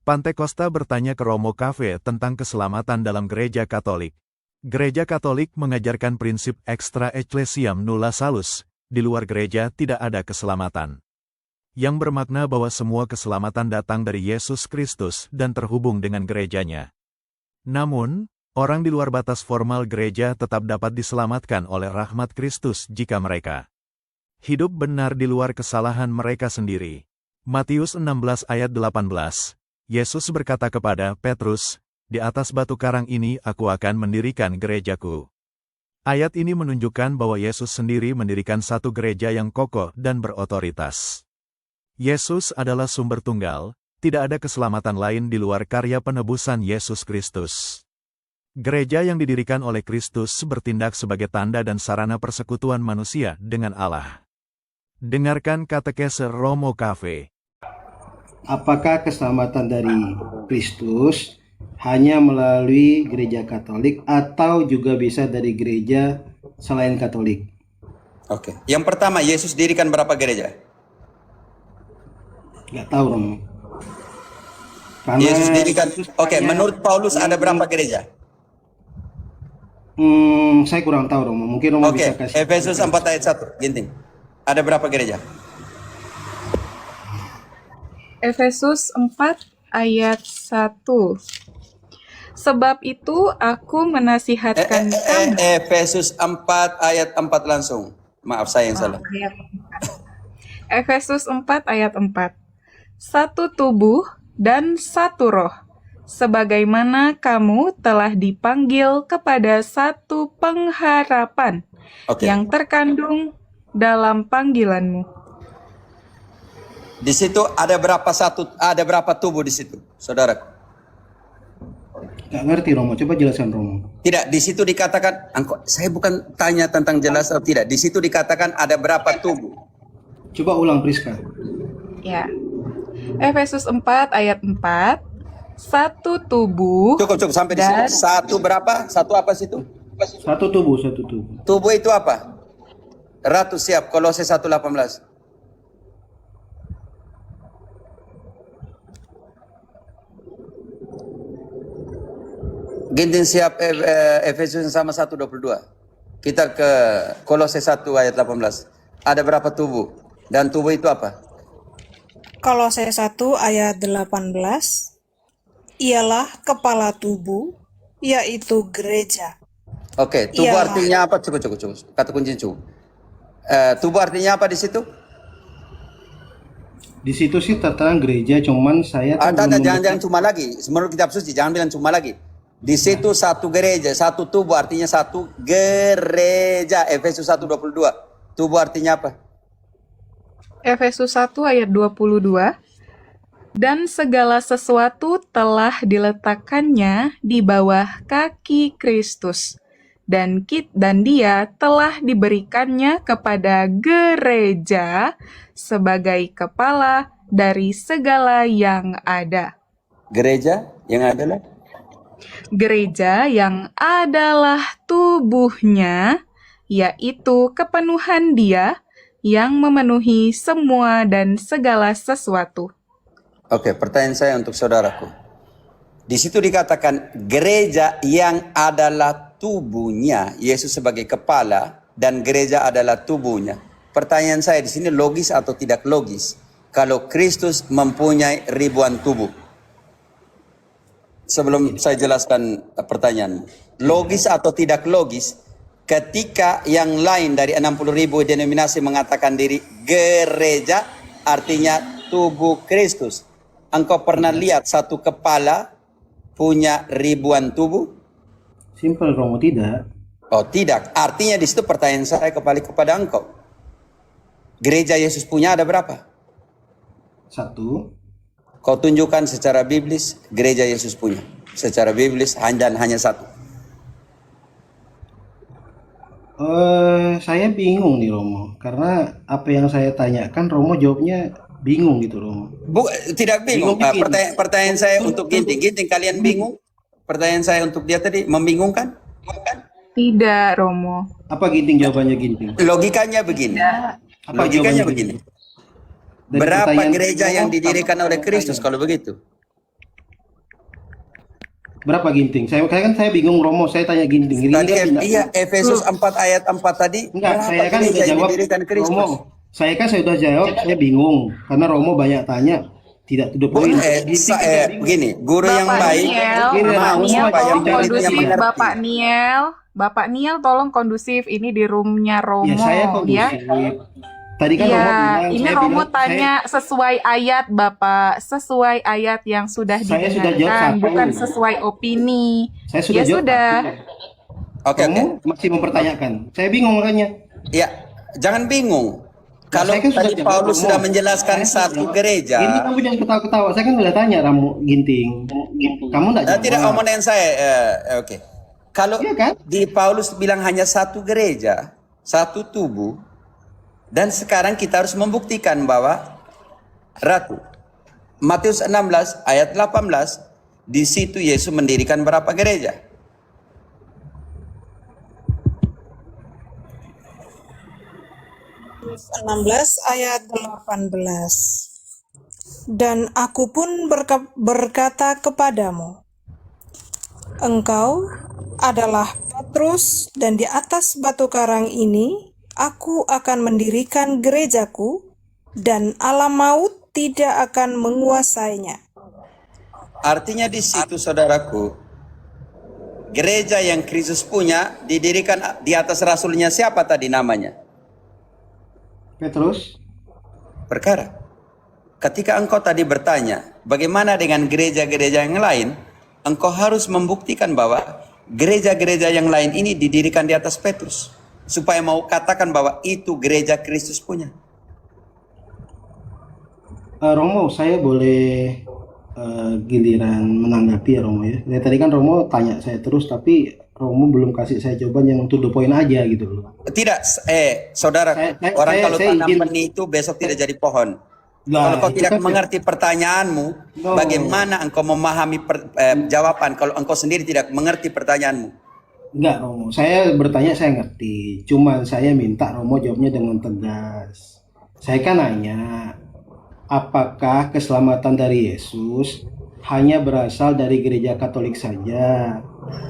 Pantai Costa bertanya ke Romo Cafe tentang keselamatan dalam gereja Katolik. Gereja Katolik mengajarkan prinsip extra ecclesiam nulla salus, di luar gereja tidak ada keselamatan. Yang bermakna bahwa semua keselamatan datang dari Yesus Kristus dan terhubung dengan gerejanya. Namun, orang di luar batas formal gereja tetap dapat diselamatkan oleh rahmat Kristus jika mereka hidup benar di luar kesalahan mereka sendiri. Matius 16 ayat 18. Yesus berkata kepada Petrus, "Di atas batu karang ini aku akan mendirikan gerejaku." Ayat ini menunjukkan bahwa Yesus sendiri mendirikan satu gereja yang kokoh dan berotoritas. Yesus adalah sumber tunggal, tidak ada keselamatan lain di luar karya penebusan Yesus Kristus. Gereja yang didirikan oleh Kristus bertindak sebagai tanda dan sarana persekutuan manusia dengan Allah. Dengarkan katekese Romo Cafe. Apakah keselamatan dari Kristus hanya melalui gereja Katolik atau juga bisa dari gereja selain Katolik? Oke. Yang pertama, Yesus dirikan berapa gereja? Nggak tahu, Romo. Karena Yesus dirikan. Oke, hanya- menurut Paulus ada berapa gereja? Saya kurang tahu, Romo. Mungkin Romo Oke, bisa kasih. Efesus 4 ayat 1, Ginting. Ada berapa gereja? Efesus 4 ayat 1. Sebab itu aku menasihatkan kamu. Efesus 4 ayat 4 langsung. Maaf, saya yang salah. Ayat 4. Efesus 4 ayat 4. Satu tubuh dan satu roh, sebagaimana kamu telah dipanggil kepada satu pengharapan Oke. yang terkandung dalam panggilanmu. Di situ ada berapa tubuh di situ, saudara? Nggak ngerti, Romo. Coba jelaskan, Romo. Tidak, di situ dikatakan, saya bukan tanya tentang jelas atau tidak. Di situ dikatakan ada berapa tubuh. Coba ulang, Priska. Ya. Efesus 4 ayat 4. Satu tubuh. Cukup sampai di situ. Satu berapa? Satu apa situ? Satu tubuh, satu tubuh. Tubuh itu apa? Ratu siap, Kolose 1:18. Ginting siap, Efesus sama 1:22. Kita ke Kolose 1 ayat 18. Ada berapa tubuh? Dan tubuh itu apa? Kolose 1 ayat 18, ialah kepala tubuh, yaitu gereja. Oke, tubuh Ialah. artinya apa? Cukup. Kata kunci cukup. Tubuh artinya apa di situ? Di situ sih tertera gereja, cuman saya Jangan cuma lagi. Menurut kitab suci, jangan bilang cuma lagi. Di situ satu gereja, satu tubuh artinya satu gereja. Efesus 1:22. Tubuh artinya apa? Efesus 1 ayat 22. Dan segala sesuatu telah diletakkannya di bawah kaki Kristus. Dan dia telah diberikannya kepada gereja sebagai kepala dari segala yang ada. Gereja yang adalah? Gereja yang adalah tubuhnya, yaitu kepenuhan Dia yang memenuhi semua dan segala sesuatu. Oke, pertanyaan saya untuk saudaraku. Di situ dikatakan gereja yang adalah tubuhnya, Yesus sebagai kepala dan gereja adalah tubuhnya. Pertanyaan saya di sini logis atau tidak logis? Kalau Kristus mempunyai ribuan tubuh. Sebelum saya jelaskan pertanyaan, logis atau tidak logis ketika yang lain dari 60.000 denominasi mengatakan diri gereja, artinya tubuh Kristus. Engkau pernah lihat satu kepala punya ribuan tubuh? Simple, Romo, tidak. Oh, tidak. Artinya di situ pertanyaan saya kembali kepada engkau. Gereja Yesus punya ada berapa? Satu. Kau tunjukkan secara biblis gereja Yesus punya. Secara biblis hanya satu. Saya bingung nih, Romo. Karena apa yang saya tanyakan, Romo jawabnya bingung gitu, Romo. Tidak bingung. Pertanyaan saya untuk Ginting. Ginting, kalian bingung? Pertanyaan saya untuk dia tadi membingungkan? Tidak, Romo. Apa Ginting jawabannya, Ginting? Logikanya begini. Apa Logikanya jawabannya, begini. Dari Berapa pertanyaan gereja yang Romo, didirikan apa oleh Kristus pertanyaan? kalau begitu? Berapa ginting? Saya bingung Romo, saya tanya ginting. Ini Tadi kan tidak. iya Efesus 4 ayat 4 tadi Enggak, berapa saya kan gereja udah yang jawab didirikan Kristus? Romo. Saya sudah jawab, saya bingung karena Romo banyak tanya, tidak to the point. Ginting saya bingung. Begini, guru yang Bapak baik Niel, Ini Bapak Romo Niel supaya tolong bicara kondusif, dia. Bapak Niel. Bapak Niel tolong kondusif, ini di roomnya Romo, Ya saya ya. kondusif. Tadi kan Romo Iya, bilang, ini saya Romo bilang, tanya sesuai ayat, Bapak. Sesuai ayat yang sudah Saya sudah jawab didengarkan, satu. bukan sesuai opini. saya sudah Ya jawab. sudah. Oke, Romo masih mempertanyakan. Saya bingung makanya. Ya, jangan bingung. Kalau saya kan sudah tadi jawab, Paulus Romo. sudah menjelaskan Saya sudah satu jawab. gereja. Ini kamu jangan ketawa-ketawa. Saya kan udah tanya Romo Ginting. Kamu enggak jawab. Tidak omongan saya. Oke. Kalau Iya kan? di Paulus bilang hanya satu gereja, satu tubuh, dan sekarang kita harus membuktikan bahwa Ratu Matius 16 ayat 18 di situ Yesus mendirikan berapa gereja? Matius 16 ayat 18. Dan aku pun berkata kepadamu, engkau adalah Petrus, dan di atas batu karang ini aku akan mendirikan gerejaku, dan alam maut tidak akan menguasainya. Artinya di situ saudaraku, gereja yang Kristus punya didirikan di atas rasulnya siapa tadi namanya? Petrus. Perkara. Ketika engkau tadi bertanya, bagaimana dengan gereja-gereja yang lain? Engkau harus membuktikan bahwa gereja-gereja yang lain ini didirikan di atas Petrus. Supaya mau katakan bahwa itu gereja Kristus punya. Romo, saya boleh giliran menanggapi ya Romo ya. Dari tadi kan Romo tanya saya terus, tapi Romo belum kasih saya jawaban yang to the point aja gitu loh. Tidak, saudara, orang kalau tanam benih itu besok tidak jadi pohon. Nah, kalau kau itu tidak kan mengerti pertanyaanmu, No. bagaimana engkau memahami jawaban kalau engkau sendiri tidak mengerti pertanyaanmu? Enggak Romo, saya bertanya saya ngerti. Cuman saya minta Romo jawabnya dengan tegas. Saya kan nanya, apakah keselamatan dari Yesus hanya berasal dari gereja Katolik saja?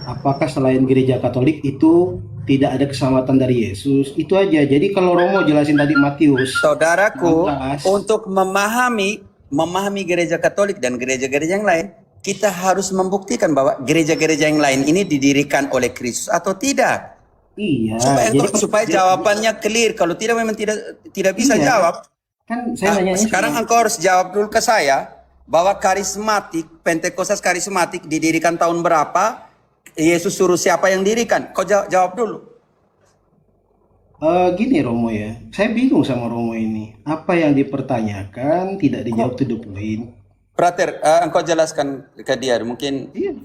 Apakah selain gereja Katolik itu tidak ada keselamatan dari Yesus? Itu aja. Jadi kalau Romo jelasin tadi Matius, Saudaraku, 16. untuk memahami gereja Katolik dan gereja-gereja yang lain, kita harus membuktikan bahwa gereja-gereja yang lain ini didirikan oleh Kristus atau tidak. Iya. Supaya jawabannya clear. Kalau tidak memang tidak bisa Iya. jawab. Kan saya nanya Sekarang engkau harus jawab dulu ke saya bahwa karismatik, Pentekostas karismatik didirikan tahun berapa? Yesus suruh siapa yang dirikan? Kau jawab dulu. Gini Romo ya, saya bingung sama Romo ini. Apa yang dipertanyakan tidak dijawab to the point. Frater, engkau jelaskan ke dia. Mungkin Iya.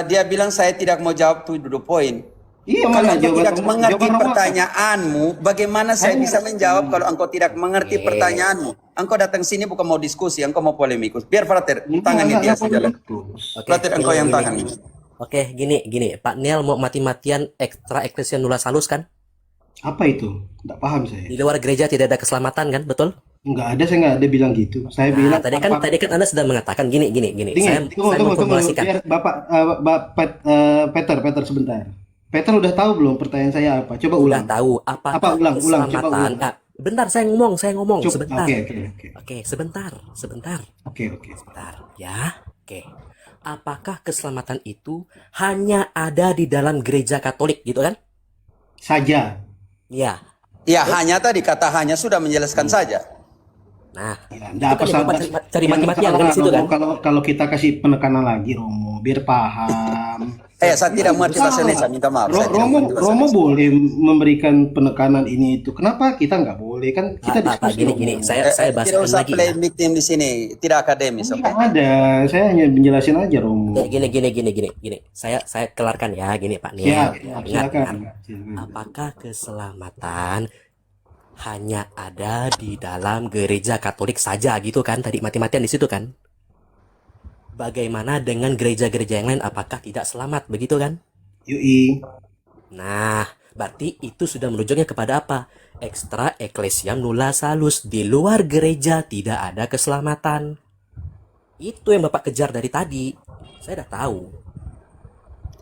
dia bilang saya tidak mau jawab to the point. Iya, Kalau mana engkau jawaban tidak Romo? mengerti Jawaban Romo apa? pertanyaanmu, bagaimana saya bisa menjawab kalau engkau tidak mengerti pertanyaanmu? Engkau datang sini bukan mau diskusi, engkau mau polemikus. Biar Frater, tangani dia saja. Frater, engkau yang tangani. Oke, gini, Pak Niel mau mati-matian extra ecclesia nulla salus kan? Apa itu? Nggak paham saya. Di luar gereja tidak ada keselamatan kan, betul? Nggak ada, saya nggak ada bilang gitu. Saya bilang Nah, tadi kan Anda sudah mengatakan gini. Saya tunggu. memformulasikan. Biar Peter sebentar. Peter udah tahu belum pertanyaan saya apa? Coba Udah ulang. tahu apa Ulang, coba keselamatan? ulang. Bentar, saya ngomong Coba. sebentar. Oke. Oke, sebentar. Oke. Bentar, ya. Oke. Apakah keselamatan itu hanya ada di dalam gereja Katolik gitu kan? Saja. Ya. Ya, hanya tadi kata hanya sudah menjelaskan saja. Nah, Ya, itu kan yang Bapak cari yang mati-matian salah, kan di situ kan? Romo, kalau kita kasih penekanan lagi Romo, biar paham. Saya tidak mengerti bahasa Indonesia, minta maaf. Saya tidak mengerti bahasa Romo Indonesia. boleh memberikan penekanan ini itu. Kenapa kita nggak boleh? Kan kita Pak, diskusi. gini. Romo. Saya Tidak bahaskan usah lagi play ya. victim di sini, tidak akademis, oke? Nggak ada, saya hanya menjelasin aja Romo. Gini. Saya kelarkan ya, gini Pak Niel. Siap, Ingat, silakan. apakah keselamatan hanya ada di dalam gereja Katolik saja gitu kan? Tadi mati-matian di situ kan? Bagaimana dengan gereja-gereja yang lain? Apakah tidak selamat begitu kan? Yui. Nah, berarti itu sudah menunjuknya kepada apa? Extra ecclesiam nulla salus. Di luar gereja tidak ada keselamatan. Itu yang Bapak kejar dari tadi. Saya udah tahu.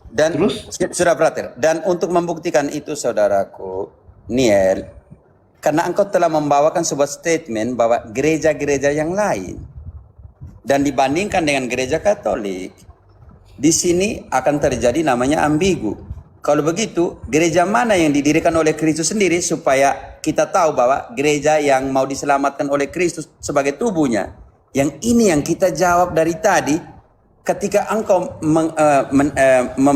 Dan Terus? sudah brother. Dan untuk membuktikan itu saudaraku Niel, karena engkau telah membawakan sebuah statement bahwa gereja-gereja yang lain dan dibandingkan dengan gereja Katolik, di sini akan terjadi namanya ambigu. Kalau begitu, gereja mana yang didirikan oleh Kristus sendiri supaya kita tahu bahwa gereja yang mau diselamatkan oleh Kristus sebagai tubuhnya? Yang ini yang kita jawab dari tadi ketika engkau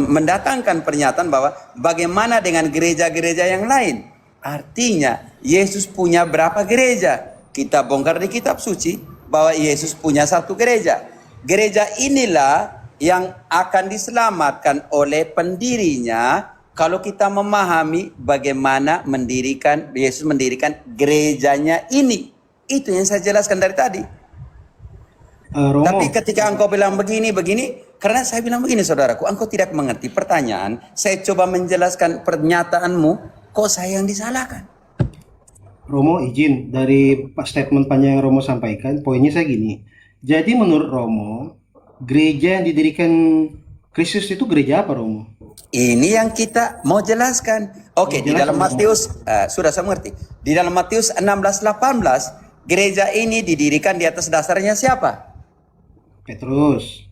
mendatangkan pernyataan bahwa bagaimana dengan gereja-gereja yang lain? Artinya, Yesus punya berapa gereja? Kita bongkar di kitab suci bahwa Yesus punya satu gereja. Gereja inilah yang akan diselamatkan oleh pendirinya kalau kita memahami bagaimana Yesus mendirikan gerejanya ini. Itu yang saya jelaskan dari tadi. Romo, Tapi ketika engkau bilang begini, karena saya bilang begini saudaraku, engkau tidak mengerti pertanyaan. Saya coba menjelaskan pernyataanmu, kok saya yang disalahkan? Romo izin dari statement panjang yang Romo sampaikan, poinnya saya gini. Jadi menurut Romo, gereja yang didirikan Kristus itu gereja apa, Romo? Ini yang kita mau jelaskan. Oke, di dalam Matius, sudah saya mengerti. Di dalam Matius 16:18, gereja ini didirikan di atas dasarnya siapa? Petrus.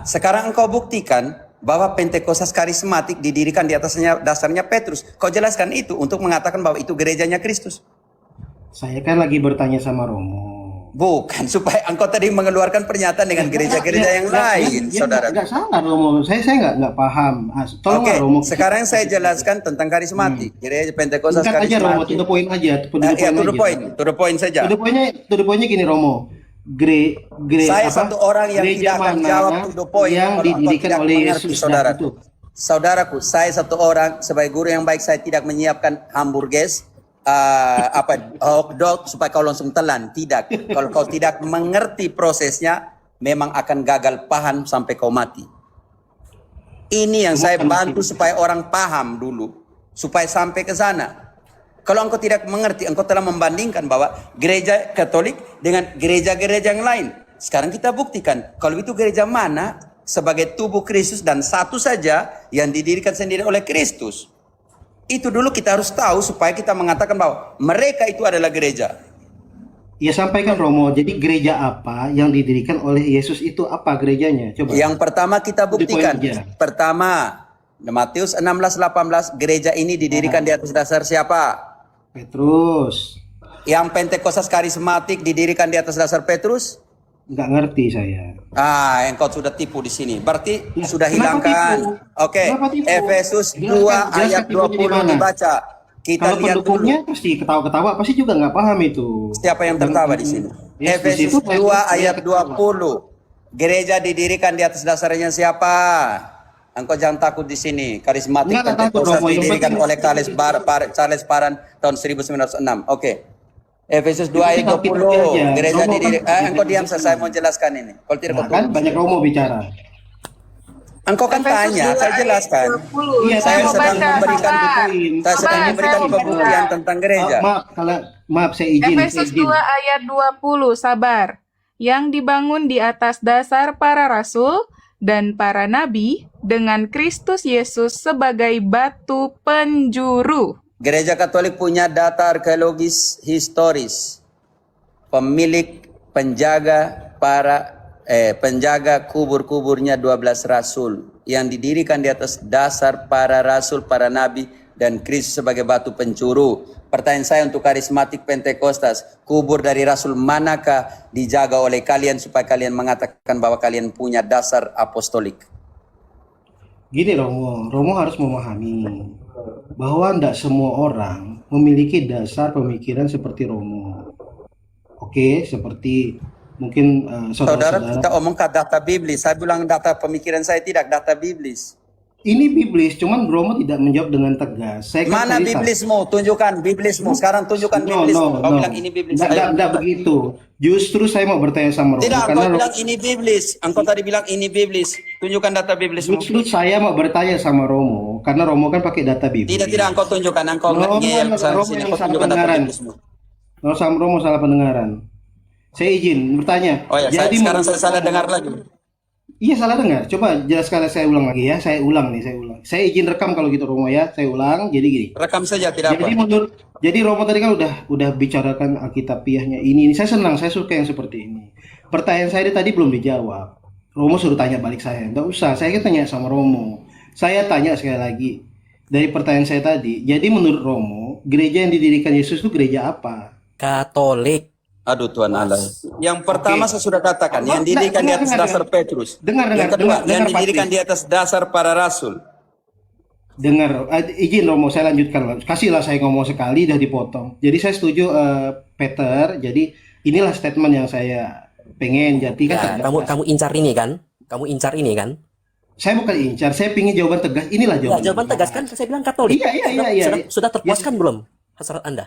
Sekarang engkau buktikan bahwa Pentekostas karismatik didirikan di atasnya dasarnya Petrus. Kau jelaskan itu untuk mengatakan bahwa itu gerejanya Kristus. Saya kan lagi bertanya sama Romo. Bukan, supaya engkau tadi mengeluarkan pernyataan dengan gereja-gereja yang lain, saudara. Enggak salah Romo, saya nggak paham. Tolong Oke, Romo. sekarang saya jelaskan tentang karismatik. Gereja Pentekostas Singkat aja Romo, karismatik. to the point aja. To the point saja. To the pointnya gini Romo. Saya satu orang yang gereja tidak akan mana jawab to the point yang kalau engkau didirikan tidak oleh mengerti, Yesus. saudaraku. Saudaraku, saya satu orang sebagai guru yang baik, saya tidak menyiapkan hamburgers, hotdog supaya kau langsung telan. Tidak. Kalau kau tidak mengerti prosesnya, memang akan gagal paham sampai kau mati. Ini yang saya bantu supaya orang paham dulu, supaya sampai ke sana. Kalau engkau tidak mengerti, engkau telah membandingkan bahwa gereja Katolik dengan gereja-gereja yang lain. Sekarang kita buktikan, kalau itu gereja mana sebagai tubuh Kristus dan satu saja yang didirikan sendiri oleh Kristus. Itu dulu kita harus tahu supaya kita mengatakan bahwa mereka itu adalah gereja. Ya sampaikan Romo, jadi gereja apa yang didirikan oleh Yesus itu apa gerejanya? Coba. Yang pertama kita buktikan. aja. Pertama, Matius 16:18, gereja ini didirikan di atas dasar siapa? Petrus. Yang Pentekostas karismatik didirikan di atas dasar Petrus? Nggak ngerti saya. Engkau sudah tipu di sini. Berarti Ya, sudah kenapa hilangkan. tipu? Oke, Kenapa tipu? Efesus 2 Jelaskan ayat tipunya di 20 mana? dibaca. Kita Kalau lihat pendukungnya dulu. pasti ketawa-ketawa, pasti juga nggak paham itu. Siapa yang tertawa di sini? Yes, di Efesus situ 2 saya ayat ketawa. 20. Gereja didirikan di atas dasarnya siapa? Engkau jangan takut di sini. Karismatik Enggak takut, Pentekostas Romo. Yang didirikan penting- oleh Charles Parham tahun 1906. Oke. Efesus 2 ayat Yang penting 20. aja. Gereja Romo kan didirikan. Engkau diam, saya mau jelaskan ini. Kalau tidak Nah, kau kan tunggu. banyak Romo bicara. Engkau kan Efesus tanya, 2 saya ayat jelaskan. 20. Iya, Saya mau sedang baca, memberikan sabar. Saya sedang Sabar, memberikan saya mau pembuktian baca. tentang gereja. Maaf saya izin. Efesus 2 ayat 20, sabar. Yang dibangun di atas dasar para rasul dan para nabi dengan Kristus Yesus sebagai batu penjuru. Gereja Katolik punya data arkeologis historis. Pemilik penjaga penjaga kubur-kuburnya 12 rasul yang didirikan di atas dasar para rasul, para nabi dan Kristus sebagai batu pencuru. Pertanyaan saya untuk karismatik Pentekostas, kubur dari rasul manakah dijaga oleh kalian supaya kalian mengatakan bahwa kalian punya dasar apostolik? Gini Romo harus memahami bahwa tidak semua orang memiliki dasar pemikiran seperti Romo. Oke, seperti mungkin Saudara, saudara-saudara. kita omongkan data biblis. Saya bilang data pemikiran saya tidak data biblis. Ini biblis, cuman Romo tidak menjawab dengan tegas. Saya kan Mana tadi biblismu? Tunjukkan biblismu. Sekarang tunjukkan biblismu. Kau bilang ini biblis. Ayo. Tidak begitu. Justru saya mau bertanya sama Romo. Tidak, karena engkau bilang ini biblis. Engkau tadi bilang ini biblis. Tunjukkan data biblismu. justru saya mau bertanya sama Romo, karena Romo kan pakai data biblis. Tidak, engkau tunjukkan. Engkau Romo ngeyel sana yang sini. salah Engkau tunjukkan data pendengaran. biblismu. Romo salah pendengaran. Saya izin bertanya. Oh ya, Jadi sekarang saya salah dengar lagi. Iya salah dengar. Coba jelaskan, saya ulang lagi ya. Saya ulang nih, saya ulang. Saya izin rekam kalau gitu Romo ya. Saya ulang. Jadi gini. Rekam saja, tidak apa. Jadi Romo tadi kan udah bicarakan Alkitabiahnya ini. Saya senang, saya suka yang seperti ini. Pertanyaan saya tadi belum dijawab. Romo suruh tanya balik saya. Enggak usah, saya kan tanya sama Romo. Saya tanya sekali lagi dari pertanyaan saya tadi. Jadi menurut Romo, gereja yang didirikan Yesus itu gereja apa? Katolik. Aduh Tuhan Allah. Yang pertama Oke. saya sudah katakan, yang Dengar, didirikan di dengar, atas dengar, dasar dengar. Petrus. Dengar, Yang dengar, kedua, dengar, yang dengar didirikan Patris. di atas dasar para rasul. Dengar, izin Romo, saya lanjutkan. Kasihlah saya ngomong sekali, dah dipotong. Jadi saya setuju Peter. Jadi inilah statement yang saya pengen. Jadi kan Ya, kamu tegas. kamu incar ini kan? Kamu incar ini kan? Saya bukan incar, saya pingin jawaban tegas. Inilah Ya, jawaban jawaban tegas kan tegas. saya bilang Katolik. Iya, iya, Sudah iya, iya. sudah sudah Ya, terpuaskan belum hasrat Anda?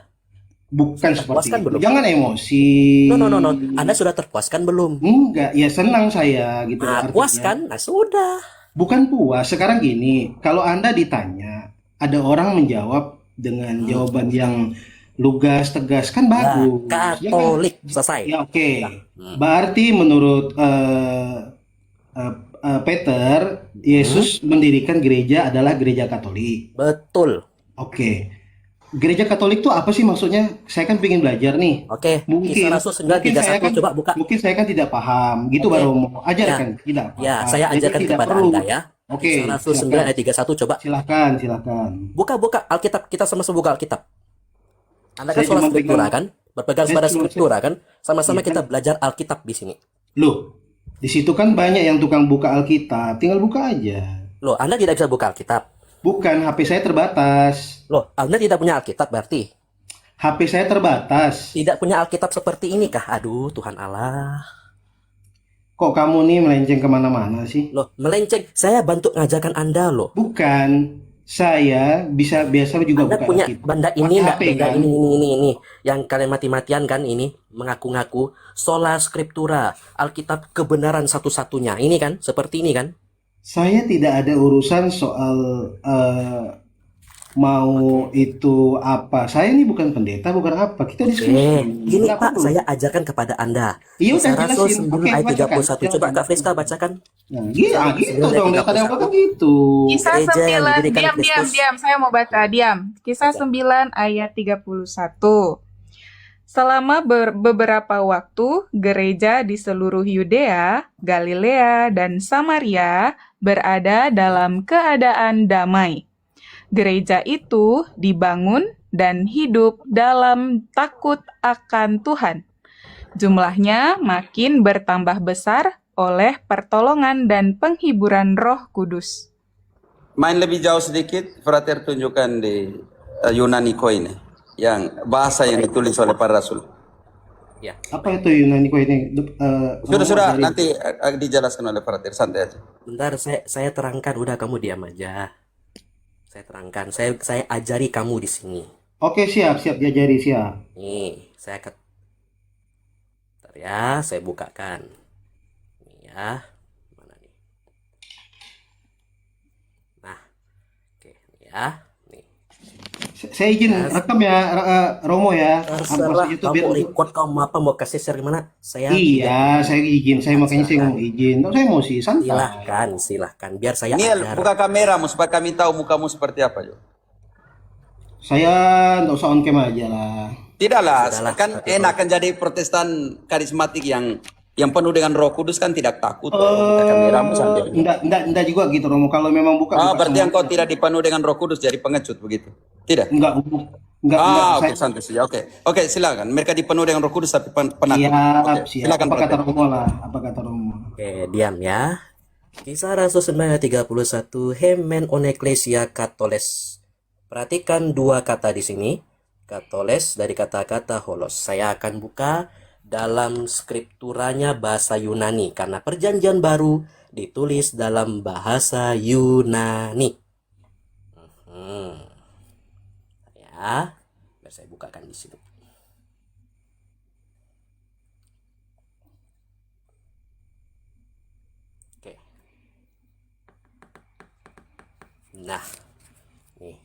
bukan Sudah seperti terpuaskan itu. belum? Jangan emosi. No, no, no, no. Anda sudah terpuaskan belum? Enggak, ya senang saya gitu loh Nah, artinya. puaskan? Nah, sudah. Bukan puas. Sekarang gini, kalau Anda ditanya, ada orang menjawab dengan jawaban yang lugas, tegas, kan Ya, bagus. Ya kan? Katolik. Selesai. Ya oke. Ya. Berarti menurut eh, Peter, Yesus mendirikan gereja adalah gereja Katolik. Betul. Oke. Gereja Katolik itu apa sih maksudnya? Saya kan pengen belajar nih. Oke, Kisah Mungkin, Rasul mungkin saya 931 kan, coba buka. mungkin saya kan tidak paham. Gitu Oke. baru mau Ya, ajarkan. Tidak ya, apa-apa. saya Jadi ajarkan tidak kepada perlu. Anda ya. Oke, Kisah Rasul 9 silakan. ayat 31 coba. Silakan, silakan. Buka Alkitab, kita sama-sama buka Alkitab. Anda kan Saya sekolah cuma skriptura pegang, kan? Berpegang saya pada cuma, skriptura kan? Sama-sama iya kan? kita belajar Alkitab di sini. Loh, di situ kan banyak yang tukang buka Alkitab. Tinggal buka aja. Loh, Anda tidak bisa buka Alkitab. Bukan, HP saya terbatas. Loh, Anda tidak punya Alkitab berarti? HP saya terbatas. Tidak punya Alkitab seperti ini kah? Aduh, Tuhan Allah. Kok kamu nih melenceng kemana-mana sih? Loh, melenceng. Saya bantu ngajarkan Anda loh. Bukan, saya biasa juga Anda buka punya Alkitab. benda ini Pakai enggak? HP Benda kan? ini. Yang kalian mati-matian kan ini. Mengaku-ngaku. Sola Scriptura. Alkitab kebenaran satu-satunya. Ini kan? Seperti ini kan? Saya tidak ada urusan soal mau itu apa. Saya ini bukan pendeta, bukan apa. Kita diskusi. Gini Nggak Pak, perlu. saya ajarkan kepada Anda. Iya Kisah udah Rasul jelasin. 9 Oke, ayat bacakan. 31. Coba Silakan. Kak Friska bacakan. Nah, Kisah Rasul gitu 9 ayat dong. Daripada 31. apa gitu. Kisah Gereja yang 9, didirikan diam, Kristus. saya mau baca, diam. Kisah 9 ayat 31. Selama beberapa waktu, gereja di seluruh Yudea, Galilea, dan Samaria berada dalam keadaan damai. Gereja itu dibangun dan hidup dalam takut akan Tuhan. Jumlahnya makin bertambah besar oleh pertolongan dan penghiburan Roh Kudus. Main lebih jauh sedikit, Frater tunjukkan di Yunani Koine. Yang bahasa yang ditulis oleh para rasul. Ya. Apa itu Yunani kok ini? Sudah, nanti dijelaskan oleh Frater, santai aja. Bentar, saya terangkan. Udah, kamu diam aja. Saya terangkan. Saya ajari kamu di sini. Oke, siap diajari, siap. Nih, Bentar ya, saya bukakan. Nih ya. Mana nih? Nah, oke, nih ya. Nih. Saya izin rekam ya, Romo ya. Terserah Maksudnya itu kamu biar record kamu apa mau kasih share gimana? Saya iya, saya izin. Saya makanya saya mau izin. Saya emosi, santai. silahkan biar saya Niel, ajar. buka kameramu supaya kami tahu mukamu seperti apa, Jo. Saya nggak usah on cam aja lah. Tidaklah, Sudahlah, kan satu enak kan jadi Protestan karismatik yang penuh dengan Roh Kudus kan tidak takut. Buka kameramu sambil. Enggak juga gitu Romo. Kalau memang buka Berarti semua. engkau tidak dipenuhi dengan Roh Kudus jadi pengecut begitu. Tidak? Enggak. Oke, santai saja. Oke, silakan. Mereka dipenuhi dengan Roh Kudus tapi penakut. Oke, Siap. silakan. Apa kata Frater. Romo lah? Apa kata Romo? Oke, diam ya. Kisah Rasul 9:31 Hemen on Ecclesia Katoles. Perhatikan dua kata di sini. Katoles dari kata-kata holos. Saya akan buka dalam skripturanya bahasa Yunani karena perjanjian baru ditulis dalam bahasa Yunani. Ya, biar saya bukakan di sini. Oke. Nah, nih.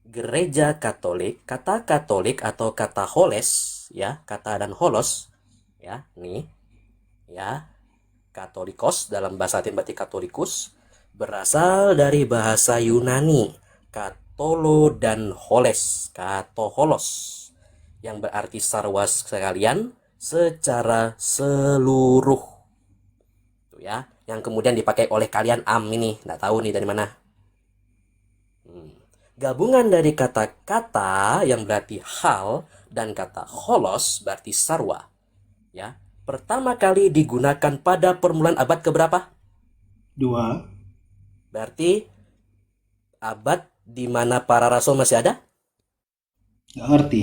Gereja Katolik, kata Katolik atau kata holes, ya, kata dan holos, ya, nih, ya, Katolikos dalam bahasa Latin berarti Katolikus, berasal dari bahasa Yunani katolo dan holes, katoholos, yang berarti sarwa sekalian, secara seluruh. Tuh ya, yang kemudian dipakai oleh kalian ini, nggak tahu nih dari mana. Gabungan dari kata-kata yang berarti hal dan kata holos berarti sarwa. Ya, pertama kali digunakan pada permulaan abad keberapa? 2. Berarti abad di mana para rasul masih ada? Nggak ngerti.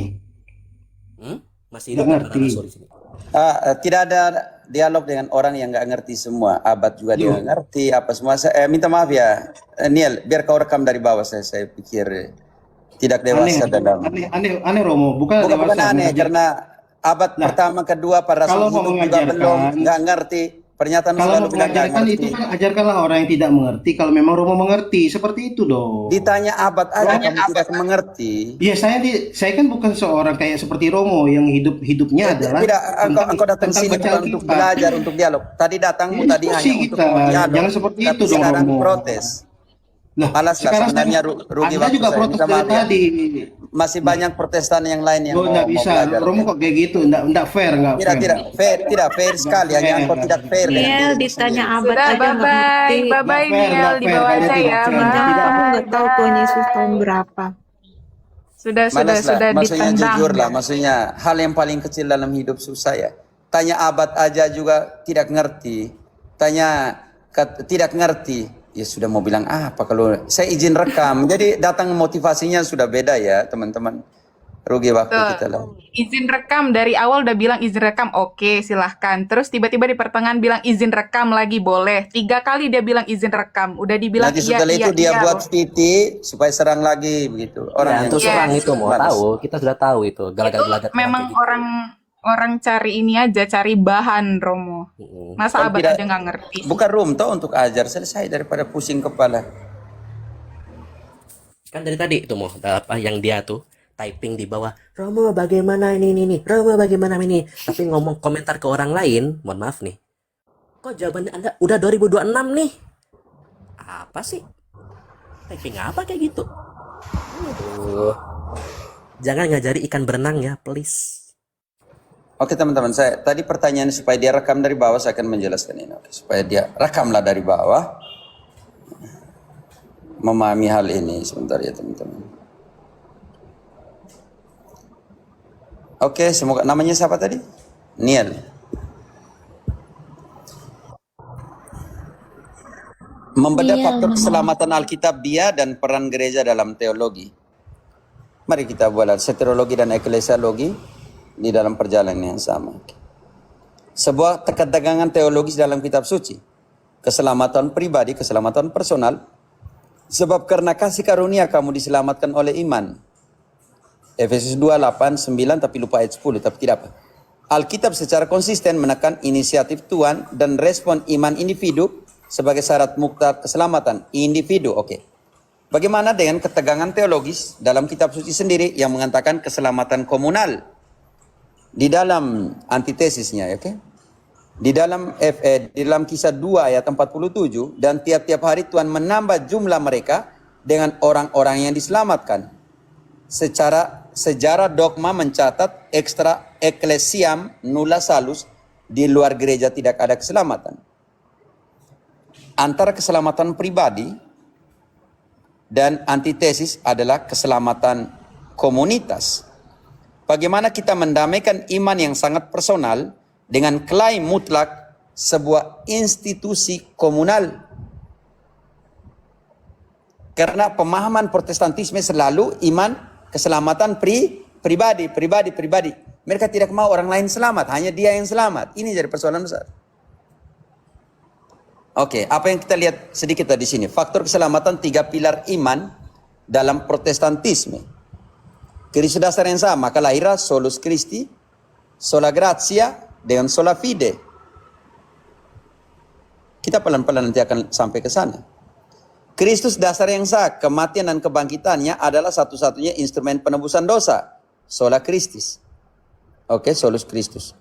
Masih hidup Nggak para ngerti. rasul di sini. Tidak ada dialog dengan orang yang nggak ngerti semua. Abad juga dia nggak ngerti apa semua. Minta maaf ya, Niel, biar kau rekam dari bawah. Saya pikir tidak dewasa dalam. Aneh Romo, bukan Bukan dewasa, aneh, mengajar- karena abad Nah, pertama, kedua para kalau rasul mau hidup juga mengajarkan- belum nggak ngerti. Pernyataan Kalau selalu mau bilang nggak mengajarkan ngerti. itu kan ajarkanlah orang yang tidak mengerti. Kalau memang Romo mengerti, seperti itu dong. Ditanya abad aja kamu tidak mengerti. Iya, saya kan bukan seorang kayak seperti Romo yang hidupnya adalah Tidak, engkau datang tentang sini baca bukan untuk Alkitab. belajar, untuk dialog. Tadi datangmu tadi Diskusi hanya untuk kita. mau dialog. Jangan seperti Tapi itu dong, sekarang Romo. protes. Nah, Malas lah sekarang sebenarnya rugi Anda waktu juga saya. protes Minta dari maaf ya. tadi. Masih banyak protestan yang lain yang Oh, mau nggak bisa. belajar. Romo kok kayak gitu? Nggak fair, nggak Tidak, fair. tidak fair sekali. Hanya engkau tidak fair dengan Niel dirimu ditanya sendiri. abad Sudah, aja nggak bye-bye. ngerti. Bye-bye, Nggak fair, Niel. nggak Di fair. bawah Kalian aja tidak ya. fair. Jangan kamu nggak tahu Tuhan Yesus Bye. tahun berapa. Sudah Malas lah. Maksudnya ditendang. jujur lah. Maksudnya hal yang paling kecil dalam hidup susah ya. Tanya abad aja juga tidak ngerti. Tanya tidak ngerti. Ya sudah mau bilang apa kalau saya izin rekam. Jadi datang motivasinya sudah beda ya teman-teman. Rugi waktu Tuh. kita lah. Izin rekam dari awal udah bilang izin rekam, oke silahkan. Terus tiba-tiba di pertengahan bilang izin rekam lagi, boleh. 3 kali dia bilang izin rekam, udah dibilang Nanti iya setelah iya itu dia iya. buat VT supaya serang lagi begitu. Orang Ya, yang untuk Yes. serang itu mau Malas. tahu, kita sudah tahu itu Itu gelagat-gelagat memang kayak gitu. orang cari ini aja, cari bahan, Romo. Masa Kalau abad tidak- aja nggak ngerti. Bukan room toh untuk ajar, selesai daripada pusing kepala. Kan dari tadi itu mau apa yang dia tuh typing di bawah, Romo bagaimana ini, Romo bagaimana ini, tapi ngomong komentar ke orang lain, mohon maaf nih, kok jawabannya Anda udah 2026 nih, apa sih, typing apa kayak gitu. Aduh. Jangan ngajari ikan berenang ya, please. Oke teman-teman, saya tadi pertanyaan supaya dia rekam dari bawah, saya akan menjelaskan ini. Oke, supaya dia rekamlah dari bawah, memahami hal ini. Sebentar ya teman-teman. Oke, semoga namanya siapa tadi? Niel. Membedah Niel, faktor nama. keselamatan Alkitab dia dan peran gereja dalam teologi. Mari kita buat soteriologi dan eklesiologi di dalam perjalanan yang sama. Sebuah ketegangan teologis dalam kitab suci. Keselamatan pribadi, keselamatan personal. Sebab karena kasih karunia kamu diselamatkan oleh iman. Efesus 2, 8, 9, tapi lupa ayat 10, tapi tidak apa. Alkitab secara konsisten menekan inisiatif Tuhan dan respon iman individu sebagai syarat mutlak keselamatan individu. Oke. Bagaimana dengan ketegangan teologis dalam kitab suci sendiri yang mengatakan keselamatan komunal? Di dalam antitesisnya, oke? Di dalam kisah 2 ayat 47, dan tiap-tiap hari Tuhan menambah jumlah mereka dengan orang-orang yang diselamatkan. Sejarah dogma mencatat extra ecclesiam nulla salus, di luar gereja tidak ada keselamatan. Antara keselamatan pribadi dan antitesis adalah keselamatan komunitas. Bagaimana kita mendamaikan iman yang sangat personal dengan klaim mutlak sebuah institusi komunal. Karena pemahaman Protestantisme selalu iman keselamatan pribadi. Mereka tidak mau orang lain selamat, hanya dia yang selamat. Ini jadi persoalan besar. Oke, apa yang kita lihat sedikit di sini? Faktor keselamatan 3 pilar iman dalam Protestantisme. Kristus dasar yang sama, kelahiran solus Christi, sola gratia, dengan sola fide. Kita pelan-pelan nanti akan sampai ke sana. Kristus dasar yang sah, kematian dan kebangkitannya adalah satu-satunya instrumen penebusan dosa. Sola Christus. Oke, solus Christus.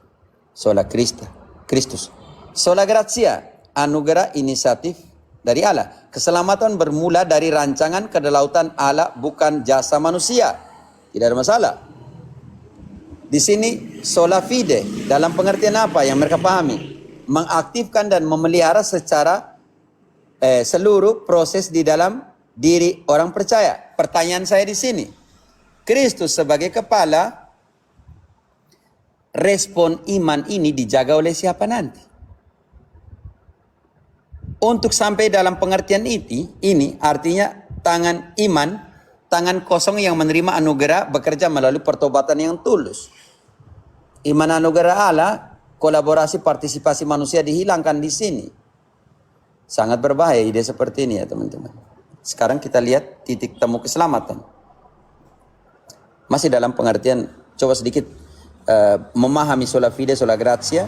Sola Christa. Kristus. Sola gratia, anugerah inisiatif dari Allah. Keselamatan bermula dari rancangan kedaulatan Allah, bukan jasa manusia. Tidak ada masalah. Di sini sola fide dalam pengertian apa yang mereka pahami? Mengaktifkan dan memelihara secara seluruh proses di dalam diri orang percaya. Pertanyaan saya di sini, Kristus sebagai kepala, respon iman ini dijaga oleh siapa nanti? Untuk sampai dalam pengertian ini artinya tangan iman, tangan kosong yang menerima anugerah bekerja melalui pertobatan yang tulus. Iman anugerah Allah, kolaborasi partisipasi manusia dihilangkan di sini. Sangat berbahaya ide seperti ini ya teman-teman. Sekarang kita lihat titik temu keselamatan. Masih dalam pengertian, coba sedikit memahami sola fide, sola gratia,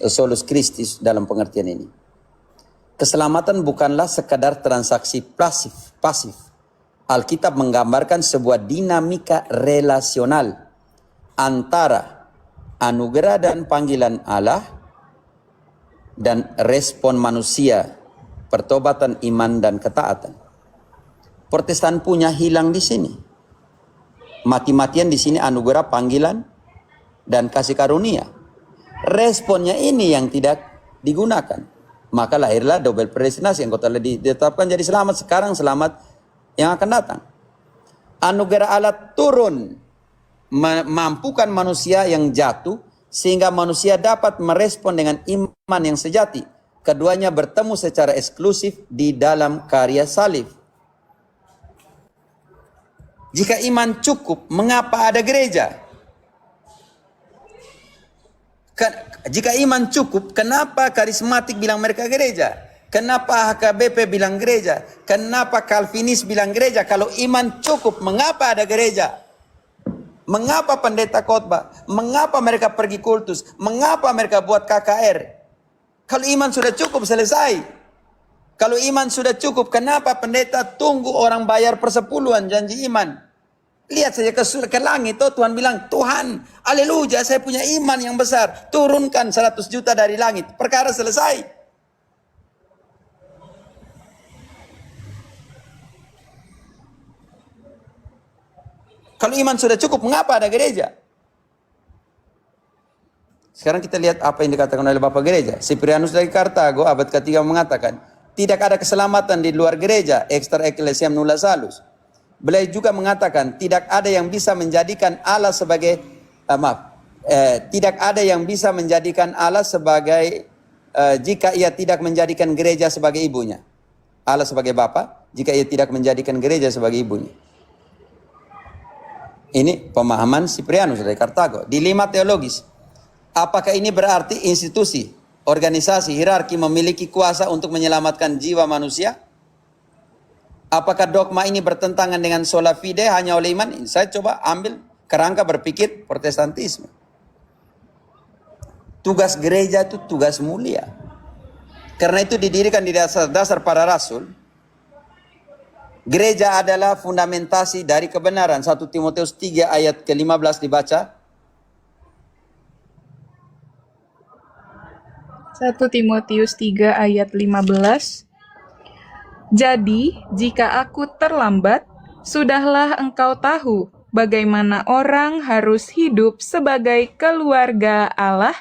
solus Christus dalam pengertian ini. Keselamatan bukanlah sekadar transaksi pasif. Alkitab menggambarkan sebuah dinamika relasional antara anugerah dan panggilan Allah dan respon manusia, pertobatan, iman, dan ketaatan. Protestan punya hilang di sini. Mati-matian di sini anugerah, panggilan, dan kasih karunia. Responnya ini yang tidak digunakan. Maka lahirlah double predestinasi yang kau telah ditetapkan jadi selamat sekarang, selamat yang akan datang. Anugerah Allah turun memampukan manusia yang jatuh sehingga manusia dapat merespon dengan iman yang sejati. Keduanya bertemu secara eksklusif di dalam karya salib. Jika iman cukup, mengapa ada gereja? Jika iman cukup, kenapa karismatik bilang mereka gereja? Kenapa HKBP bilang gereja? Kenapa Calvinis bilang gereja? Kalau iman cukup, mengapa ada gereja? Mengapa pendeta khotbah? Mengapa mereka pergi kultus? Mengapa mereka buat KKR? Kalau iman sudah cukup, selesai. Kalau iman sudah cukup, kenapa pendeta tunggu orang bayar persepuluhan janji iman? Lihat saja ke langit, Tuhan bilang, Tuhan, haleluya, saya punya iman yang besar. Turunkan 100 juta dari langit. Perkara selesai. Kalau iman sudah cukup, mengapa ada gereja? Sekarang kita lihat apa yang dikatakan oleh Bapak Gereja. Cyprianus dari Kartago, abad ke-3 mengatakan, tidak ada keselamatan di luar gereja, extra ecclesiam nulla salus. Beliau juga mengatakan, tidak ada yang bisa menjadikan Allah sebagai, tidak ada yang bisa menjadikan Allah sebagai, jika ia tidak menjadikan gereja sebagai ibunya. Allah sebagai Bapa, jika ia tidak menjadikan gereja sebagai ibunya. Ini pemahaman Cyprianus dari Kartago. Dilema teologis. Apakah ini berarti institusi, organisasi, hierarki memiliki kuasa untuk menyelamatkan jiwa manusia? Apakah dogma ini bertentangan dengan sola fide hanya oleh iman? Saya coba ambil kerangka berpikir Protestantisme. Tugas gereja itu tugas mulia. Karena itu didirikan di dasar para rasul. Gereja adalah fundamentasi dari kebenaran. 1 Timotius 3 ayat ke-15 dibaca. 1 Timotius 3 ayat 15. Jadi, jika aku terlambat, sudahlah engkau tahu bagaimana orang harus hidup sebagai keluarga Allah,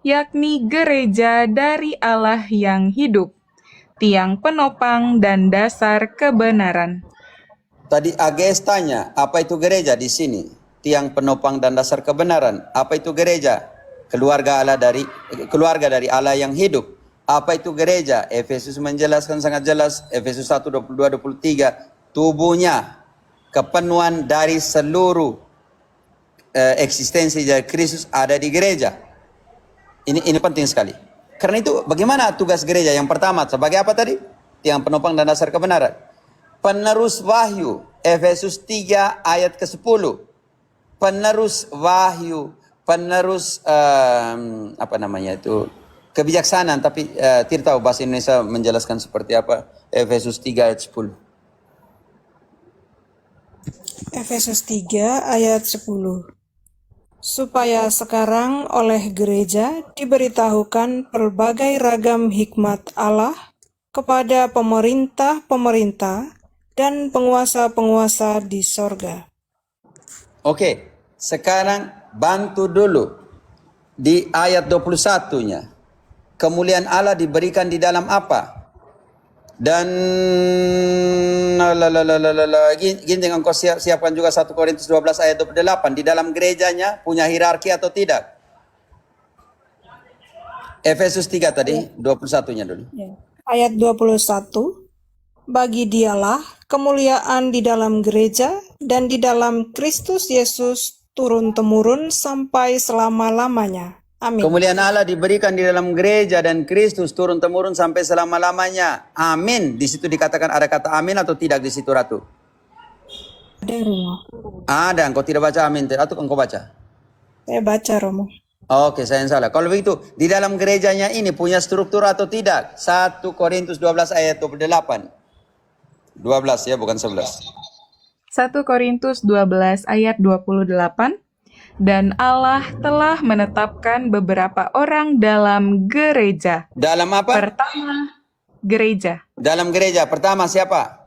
yakni gereja dari Allah yang hidup, tiang penopang dan dasar kebenaran. Tadi AGS tanya, apa itu gereja di sini? Tiang penopang dan dasar kebenaran. Apa itu gereja? Keluarga dari Allah yang hidup. Apa itu gereja? Efesus menjelaskan sangat jelas. Efesus 1, 22, 23. Tubuhnya, kepenuhan dari seluruh eksistensi dari Kristus ada di gereja. Ini penting sekali. Karena itu bagaimana tugas gereja? Yang pertama, sebagai apa tadi? Tiang penopang dan dasar kebenaran. Penerus wahyu, Efesus 3 ayat ke-10. Penerus wahyu, penerus kebijaksanaan, tapi tidak tahu bahasa Indonesia menjelaskan seperti apa. Efesus 3 ayat 10. Efesus 3 ayat 10. supaya sekarang oleh gereja diberitahukan berbagai ragam hikmat Allah kepada pemerintah-pemerintah dan penguasa-penguasa di sorga. Oke, sekarang bantu dulu di ayat 21-nya. Kemuliaan Allah diberikan di dalam apa? Dan gini engkau siapkan juga 1 Korintus 12 ayat 28. Di dalam gerejanya punya hierarki atau tidak? Efesus 3 tadi, 21-nya dulu. Ayat 21, bagi dialah kemuliaan di dalam gereja dan di dalam Kristus Yesus turun-temurun sampai selama-lamanya. Amin. Kemuliaan Allah diberikan di dalam gereja dan Kristus turun-temurun sampai selama-lamanya. Amin. Di situ dikatakan ada kata amin atau tidak di situ, Ratu? Ada, Romo. Ada, engkau tidak baca amin, atau engkau baca? Saya baca, Romo. Oke, saya yang salah. Kalau begitu, di dalam gerejanya ini punya struktur atau tidak? 1 Korintus 12 ayat 28. 12 ya, bukan 11. 1 Korintus 12 ayat 28. Dan Allah telah menetapkan beberapa orang dalam gereja. Dalam apa? Pertama, gereja. Dalam gereja. Pertama siapa?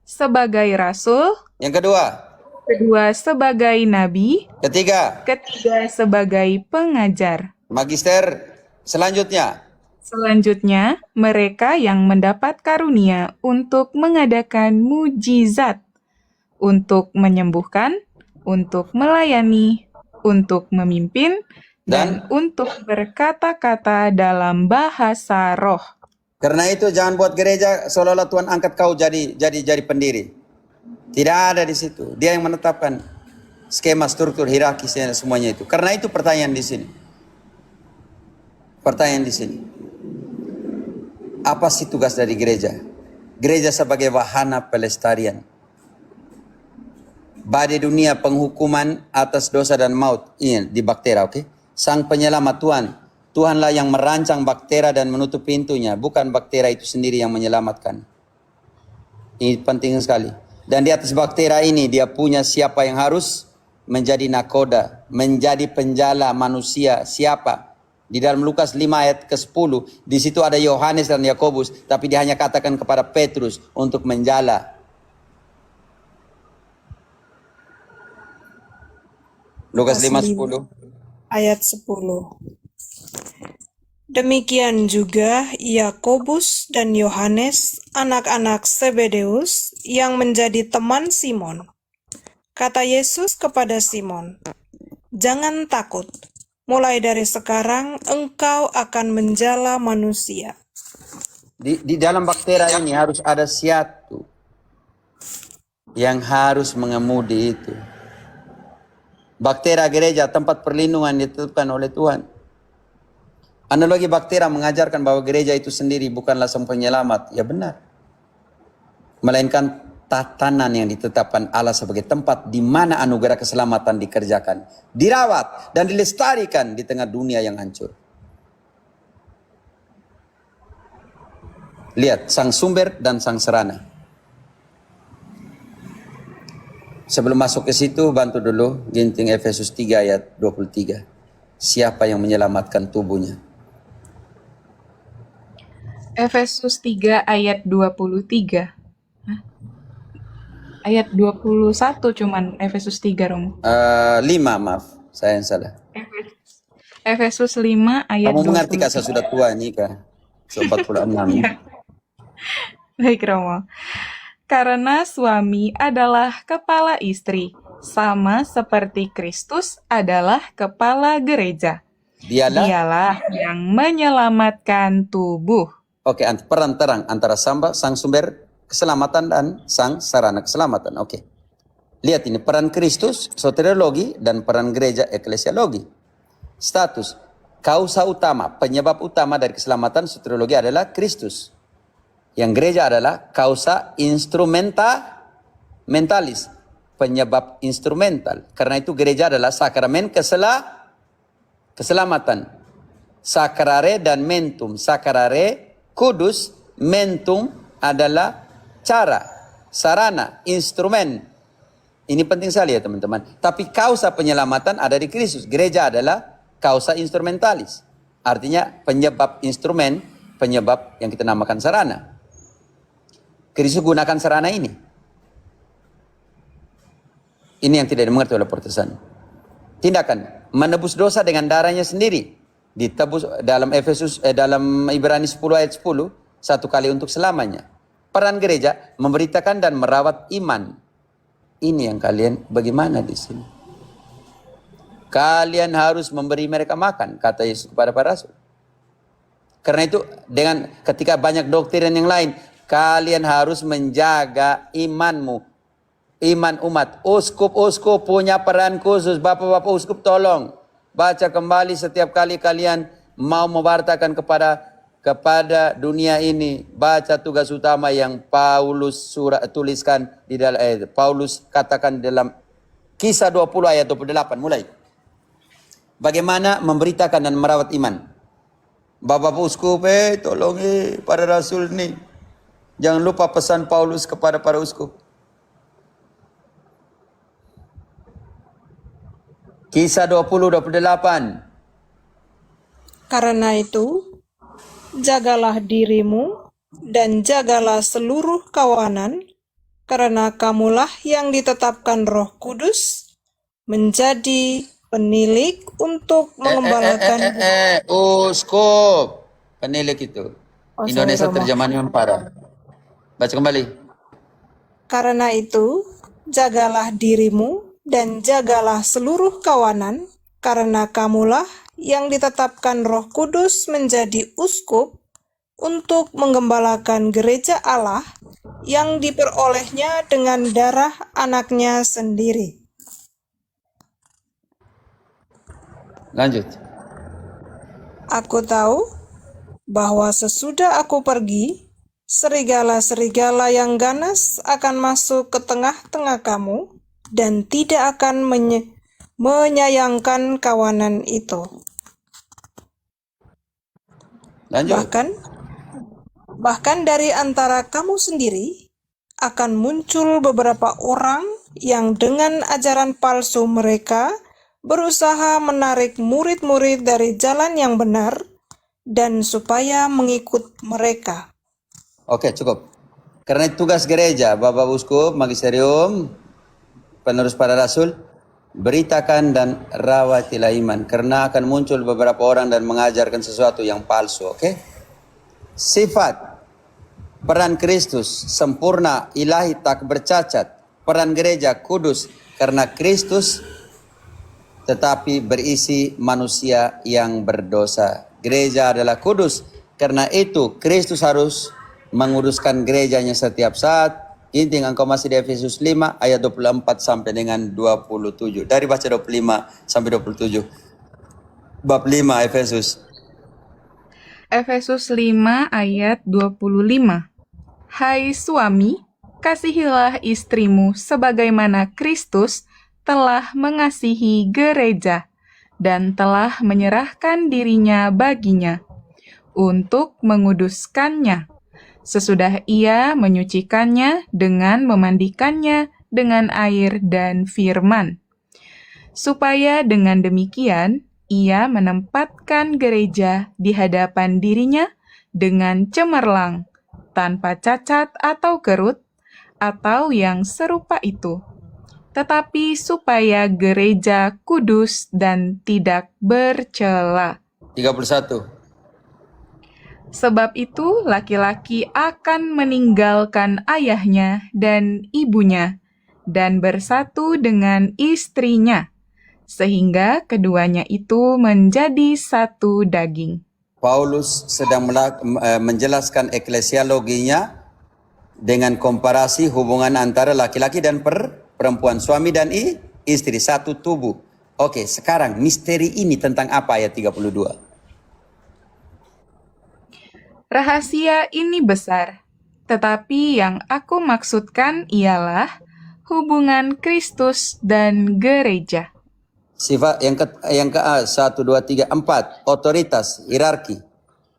Sebagai rasul. Yang kedua? Kedua, sebagai nabi. Ketiga? Ketiga, sebagai pengajar. Magister. Selanjutnya? Selanjutnya, mereka yang mendapat karunia untuk mengadakan mujizat, untuk menyembuhkan, untuk melayani, untuk memimpin, dan untuk berkata-kata dalam bahasa roh. Karena itu jangan buat gereja seolah-olah Tuhan angkat kau jadi pendiri. Tidak ada di situ. Dia yang menetapkan skema, struktur, hierarki, semuanya itu. Karena itu pertanyaan di sini. Pertanyaan di sini. Apa sih tugas dari gereja? Gereja sebagai wahana pelestarian. Badai dunia penghukuman atas dosa dan maut ini di baktera, oke? Sang penyelamat Tuhan. Tuhanlah yang merancang baktera dan menutup pintunya, bukan baktera itu sendiri yang menyelamatkan. Ini penting sekali. Dan di atas baktera ini dia punya siapa yang harus menjadi nakoda, menjadi penjala manusia, siapa? Di dalam Lukas 5 ayat ke-10, di situ ada Yohanes dan Yakobus, tapi dia hanya katakan kepada Petrus untuk menjala. Lukas 5:10. Ayat 10. Demikian juga Yakobus dan Yohanes, anak-anak Zebedeus, yang menjadi teman Simon. Kata Yesus kepada Simon, "Jangan takut, mulai dari sekarang engkau akan menjala manusia." Di dalam baktera ini harus ada satu yang harus mengemudi itu. Baktera gereja, tempat perlindungan ditetapkan oleh Tuhan. Analogi baktera mengajarkan bahwa gereja itu sendiri bukanlah sang penyelamat. Ya benar. Melainkan tatanan yang ditetapkan Allah sebagai tempat di mana anugerah keselamatan dikerjakan, dirawat, dan dilestarikan di tengah dunia yang hancur. Lihat, sang sumber dan sang sarana. Sebelum masuk ke situ, bantu dulu ginting Efesus 3 ayat 23. Siapa yang menyelamatkan tubuhnya? Efesus 3 ayat 23. Hah? Ayat 21 cuman Efesus 3, Romo. 5, maaf. Saya yang salah. Efesus 5 ayat Kamu mengerti 23. kah saya sudah tua ini kah? 46. Baik, Romo. Karena suami adalah kepala istri, sama seperti Kristus adalah kepala gereja. Dialah yang menyelamatkan tubuh. Oke, peran terang antara sang sumber keselamatan dan sang sarana keselamatan. Oke. Lihat ini, peran Kristus, soteriologi, dan peran gereja, eklesiologi. Status, kausa utama, penyebab utama dari keselamatan soteriologi adalah Kristus. Yang gereja adalah kausa instrumentalis, penyebab instrumental. Karena itu gereja adalah sakramen keselamatan. Sakrare dan mentum. Sakrare kudus, mentum adalah cara, sarana, instrumen. Ini penting sekali ya teman-teman. Tapi kausa penyelamatan ada di Kristus. Gereja adalah kausa instrumentalis. Artinya penyebab instrumen, penyebab yang kita namakan sarana. Kristus gunakan sarana ini. Ini yang tidak dimengerti oleh Protestan. Tindakan menebus dosa dengan darahnya sendiri. Ditebus dalam dalam Ibrani 10 ayat 10, satu kali untuk selamanya. Peran gereja memberitakan dan merawat iman. Ini yang kalian bagaimana di sini? Kalian harus memberi mereka makan, kata Yesus kepada para rasul. Karena itu dengan ketika banyak doktrin yang lain, kalian harus menjaga imanmu. Iman umat. Uskup punya peran khusus. Bapak-bapak uskup tolong baca kembali setiap kali kalian mau mewartakan kepada dunia ini. Baca tugas utama yang Paulus tuliskan di dalam Paulus katakan di dalam Kisah 20 ayat 28 mulai. Bagaimana memberitakan dan merawat iman. Bapak uskup tolong para rasul nih. Jangan lupa pesan Paulus kepada para uskup. Kisah 20-28. Karena itu, jagalah dirimu dan jagalah seluruh kawanan, karena kamulah yang ditetapkan Roh Kudus menjadi penilik untuk mengembalakan. Uskup. Penilik itu. Oh, Indonesia sorry, Romo. terjemahannya parah. Baca kembali. Karena itu, jagalah dirimu dan jagalah seluruh kawanan, karena kamulah yang ditetapkan Roh Kudus menjadi uskup untuk menggembalakan gereja Allah yang diperolehnya dengan darah anaknya sendiri. Lanjut. Aku tahu bahwa sesudah aku pergi, serigala-serigala yang ganas akan masuk ke tengah-tengah kamu dan tidak akan menyayangkan kawanan itu. Lanjut. Bahkan dari antara kamu sendiri akan muncul beberapa orang yang dengan ajaran palsu mereka berusaha menarik murid-murid dari jalan yang benar dan supaya mengikut mereka. Oke, cukup. Karena tugas gereja, Bapak Uskup, Magisterium, penerus para rasul, beritakan dan rawatilah iman. Karena akan muncul beberapa orang dan mengajarkan sesuatu yang palsu, oke? Sifat peran Kristus sempurna, ilahi, tak bercacat. Peran gereja kudus karena Kristus tetapi berisi manusia yang berdosa. Gereja adalah kudus. Karena itu Kristus harus menguduskan gerejanya setiap saat. Inting engkau masih di Efesus 5 ayat 24 sampai dengan 27. Dari baca 25 sampai 27. Bab 5 Efesus. Efesus 5 ayat 25. Hai suami, kasihilah istrimu sebagaimana Kristus telah mengasihi gereja dan telah menyerahkan dirinya baginya untuk menguduskannya, sesudah ia menyucikannya dengan memandikannya dengan air dan firman, supaya dengan demikian ia menempatkan gereja di hadapan dirinya dengan cemerlang, tanpa cacat atau kerut, atau yang serupa itu, tetapi supaya gereja kudus dan tidak bercela. 31. Sebab itu, laki-laki akan meninggalkan ayahnya dan ibunya, dan bersatu dengan istrinya, sehingga keduanya itu menjadi satu daging. Paulus sedang menjelaskan eklesiologinya dengan komparasi hubungan antara laki-laki dan perempuan, suami dan istri, satu tubuh. Oke, sekarang misteri ini tentang apa ayat 32? Rahasia ini besar, tetapi yang aku maksudkan ialah hubungan Kristus dan gereja. Sifat yang ke 1, 2, 3, 4, otoritas, hierarki.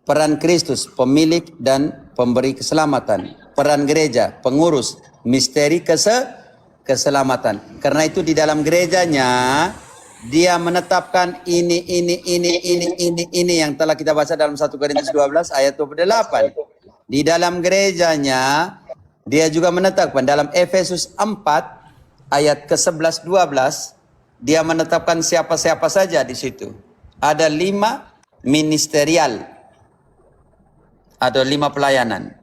Peran Kristus, pemilik dan pemberi keselamatan. Peran gereja, pengurus. Misteri keselamatan. Karena itu di dalam gerejanya dia menetapkan ini yang telah kita baca dalam 1 Korintus 12 ayat 28. Di dalam gerejanya dia juga menetapkan dalam Efesus 4 ayat ke-11 12 dia menetapkan siapa-siapa saja di situ. Ada 5 ministerial. Ada 5 pelayanan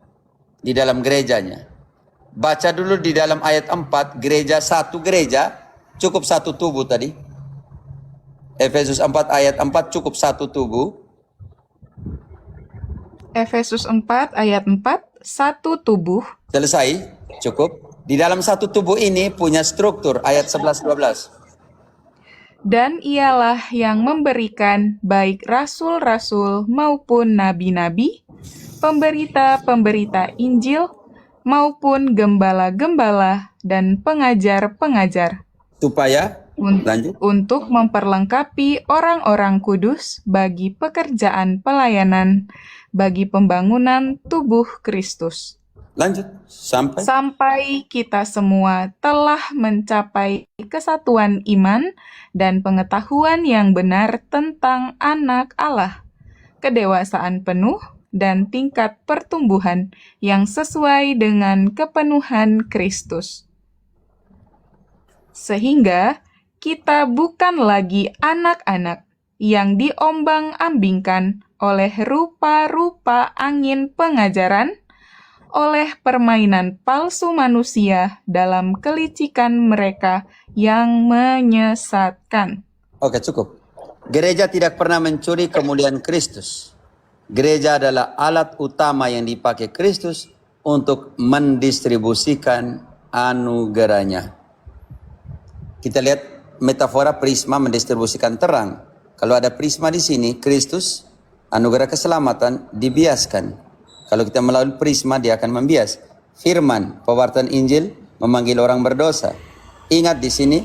di dalam gerejanya. Baca dulu di dalam ayat 4 gereja, satu gereja cukup satu tubuh tadi. Efesus 4 ayat 4 cukup satu tubuh. Efesus 4 ayat 4, satu tubuh. Selesai, cukup. Di dalam satu tubuh ini punya struktur ayat 11-12. Dan ialah yang memberikan baik rasul-rasul maupun nabi-nabi, pemberita-pemberita Injil, maupun gembala-gembala dan pengajar-pengajar. Supaya, lanjut. Untuk memperlengkapi orang-orang kudus bagi pekerjaan pelayanan, bagi pembangunan tubuh Kristus. Lanjut, sampai. Sampai kita semua telah mencapai kesatuan iman dan pengetahuan yang benar tentang anak Allah, kedewasaan penuh dan tingkat pertumbuhan yang sesuai dengan kepenuhan Kristus. Sehingga kita bukan lagi anak-anak yang diombang-ambingkan oleh rupa-rupa angin pengajaran, oleh permainan palsu manusia dalam kelicikan mereka yang menyesatkan. Oke, cukup. Gereja tidak pernah mencuri kemuliaan Kristus. Gereja adalah alat utama yang dipakai Kristus untuk mendistribusikan anugerahnya. Kita lihat metafora prisma mendistribusikan terang. Kalau ada prisma di sini, Kristus, anugerah keselamatan dibiaskan. Kalau kita melalui prisma, dia akan membias. Firman, pewartaan Injil, memanggil orang berdosa. Ingat di sini,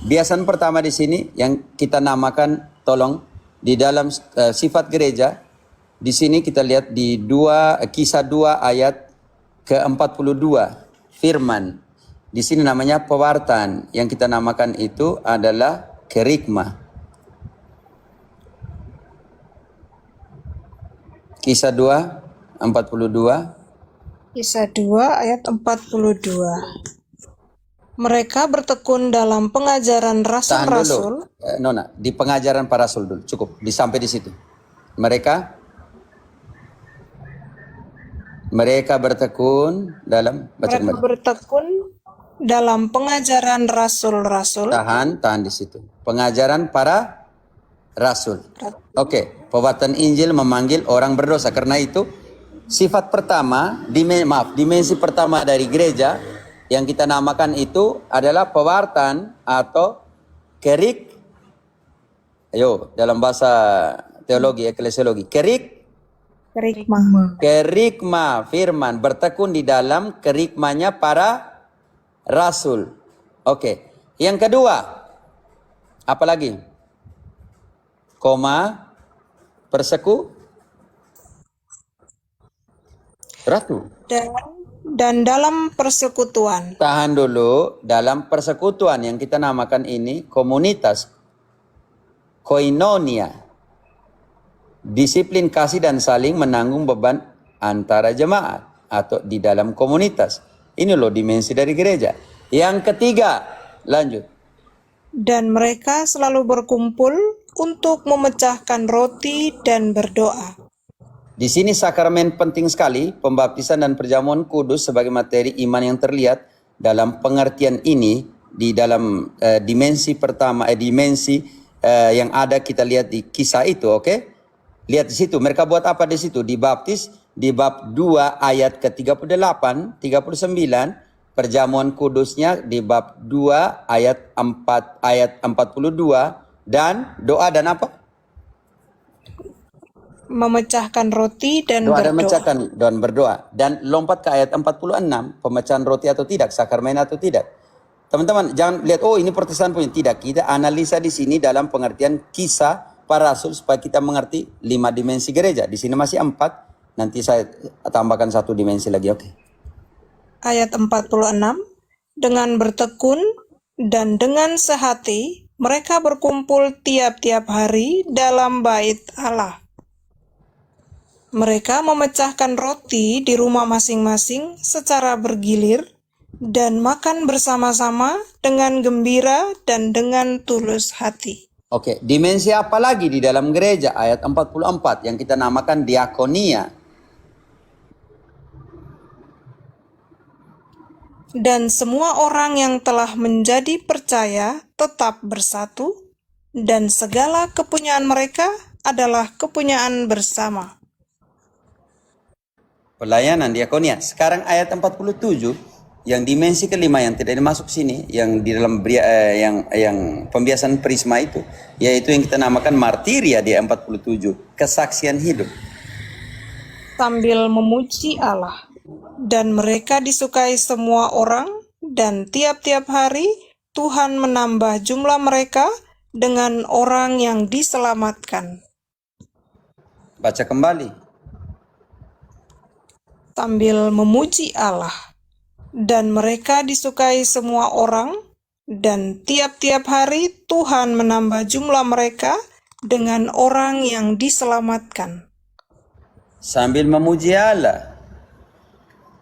biasan pertama di sini yang kita namakan, tolong, di dalam sifat gereja, di sini kita lihat di Kisah 2 ayat ke-42, firman. Di sini namanya pewartaan, yang kita namakan itu adalah kerikma. Kisah 2, 42. Kisah 2 ayat 42. Mereka bertekun dalam pengajaran Tahan rasul-rasul. dulu, Nona, di pengajaran para rasul dulu, cukup, sampai di situ. Mereka bertekun dalam, baca Mereka kembali. bertekun dalam pengajaran rasul-rasul. Tahan di situ. Pengajaran para rasul. Oke, pewartaan Injil memanggil orang berdosa. Karena itu sifat pertama, dimensi pertama dari gereja yang kita namakan itu adalah pewartaan atau kerik. Ayo, dalam bahasa teologi, eklesiologi, kerikma, firman, bertekun di dalam kerikmanya para rasul. Oke. Yang kedua, apa lagi? Ratu. Dan dalam persekutuan. Tahan dulu, dalam persekutuan yang kita namakan ini komunitas, koinonia, disiplin kasih dan saling menanggung beban antara jemaat atau di dalam komunitas. Ini loh dimensi dari gereja. Yang ketiga, lanjut. Dan mereka selalu berkumpul untuk memecahkan roti dan berdoa. Di sini sakramen penting sekali, pembaptisan dan perjamuan kudus sebagai materi iman yang terlihat dalam pengertian ini di dalam dimensi pertama, yang ada kita lihat di kisah itu, oke? Lihat di situ, mereka buat apa di situ? Dibaptis di bab 2 ayat ke-38, 39, perjamuan kudusnya di bab 2 ayat 42 dan doa dan apa? Memecahkan roti dan Doa dan berdoa. memecahkan dan berdoa. Dan lompat ke ayat 46, pemecahan roti atau tidak, sakramen atau tidak. Teman-teman, jangan lihat, oh ini Protestan punya. Tidak, kita analisa di sini dalam pengertian kisah para rasul supaya kita mengerti 5 dimensi gereja. Di sini masih 4, nanti saya tambahkan 1 dimensi lagi, oke. Ayat 46. dengan bertekun dan dengan sehati mereka berkumpul tiap-tiap hari dalam bait Allah. Mereka memecahkan roti di rumah masing-masing secara bergilir dan makan bersama-sama dengan gembira dan dengan tulus hati. Oke, dimensi apa lagi di dalam gereja? Ayat 44 yang kita namakan diakonia. Dan semua orang yang telah menjadi percaya tetap bersatu, dan segala kepunyaan mereka adalah kepunyaan bersama. Pelayanan diakonia. Sekarang ayat 47 yang dimensi kelima yang tidak dimasuk sini, yang di dalam yang pembiasan Prisma itu, yaitu yang kita namakan martiria di ayat 47, kesaksian hidup. Sambil memuji Allah, dan mereka disukai semua orang, dan tiap-tiap hari Tuhan menambah jumlah mereka dengan orang yang diselamatkan. Baca kembali. Sambil memuji Allah, dan mereka disukai semua orang, dan tiap-tiap hari Tuhan menambah jumlah mereka dengan orang yang diselamatkan. Sambil memuji Allah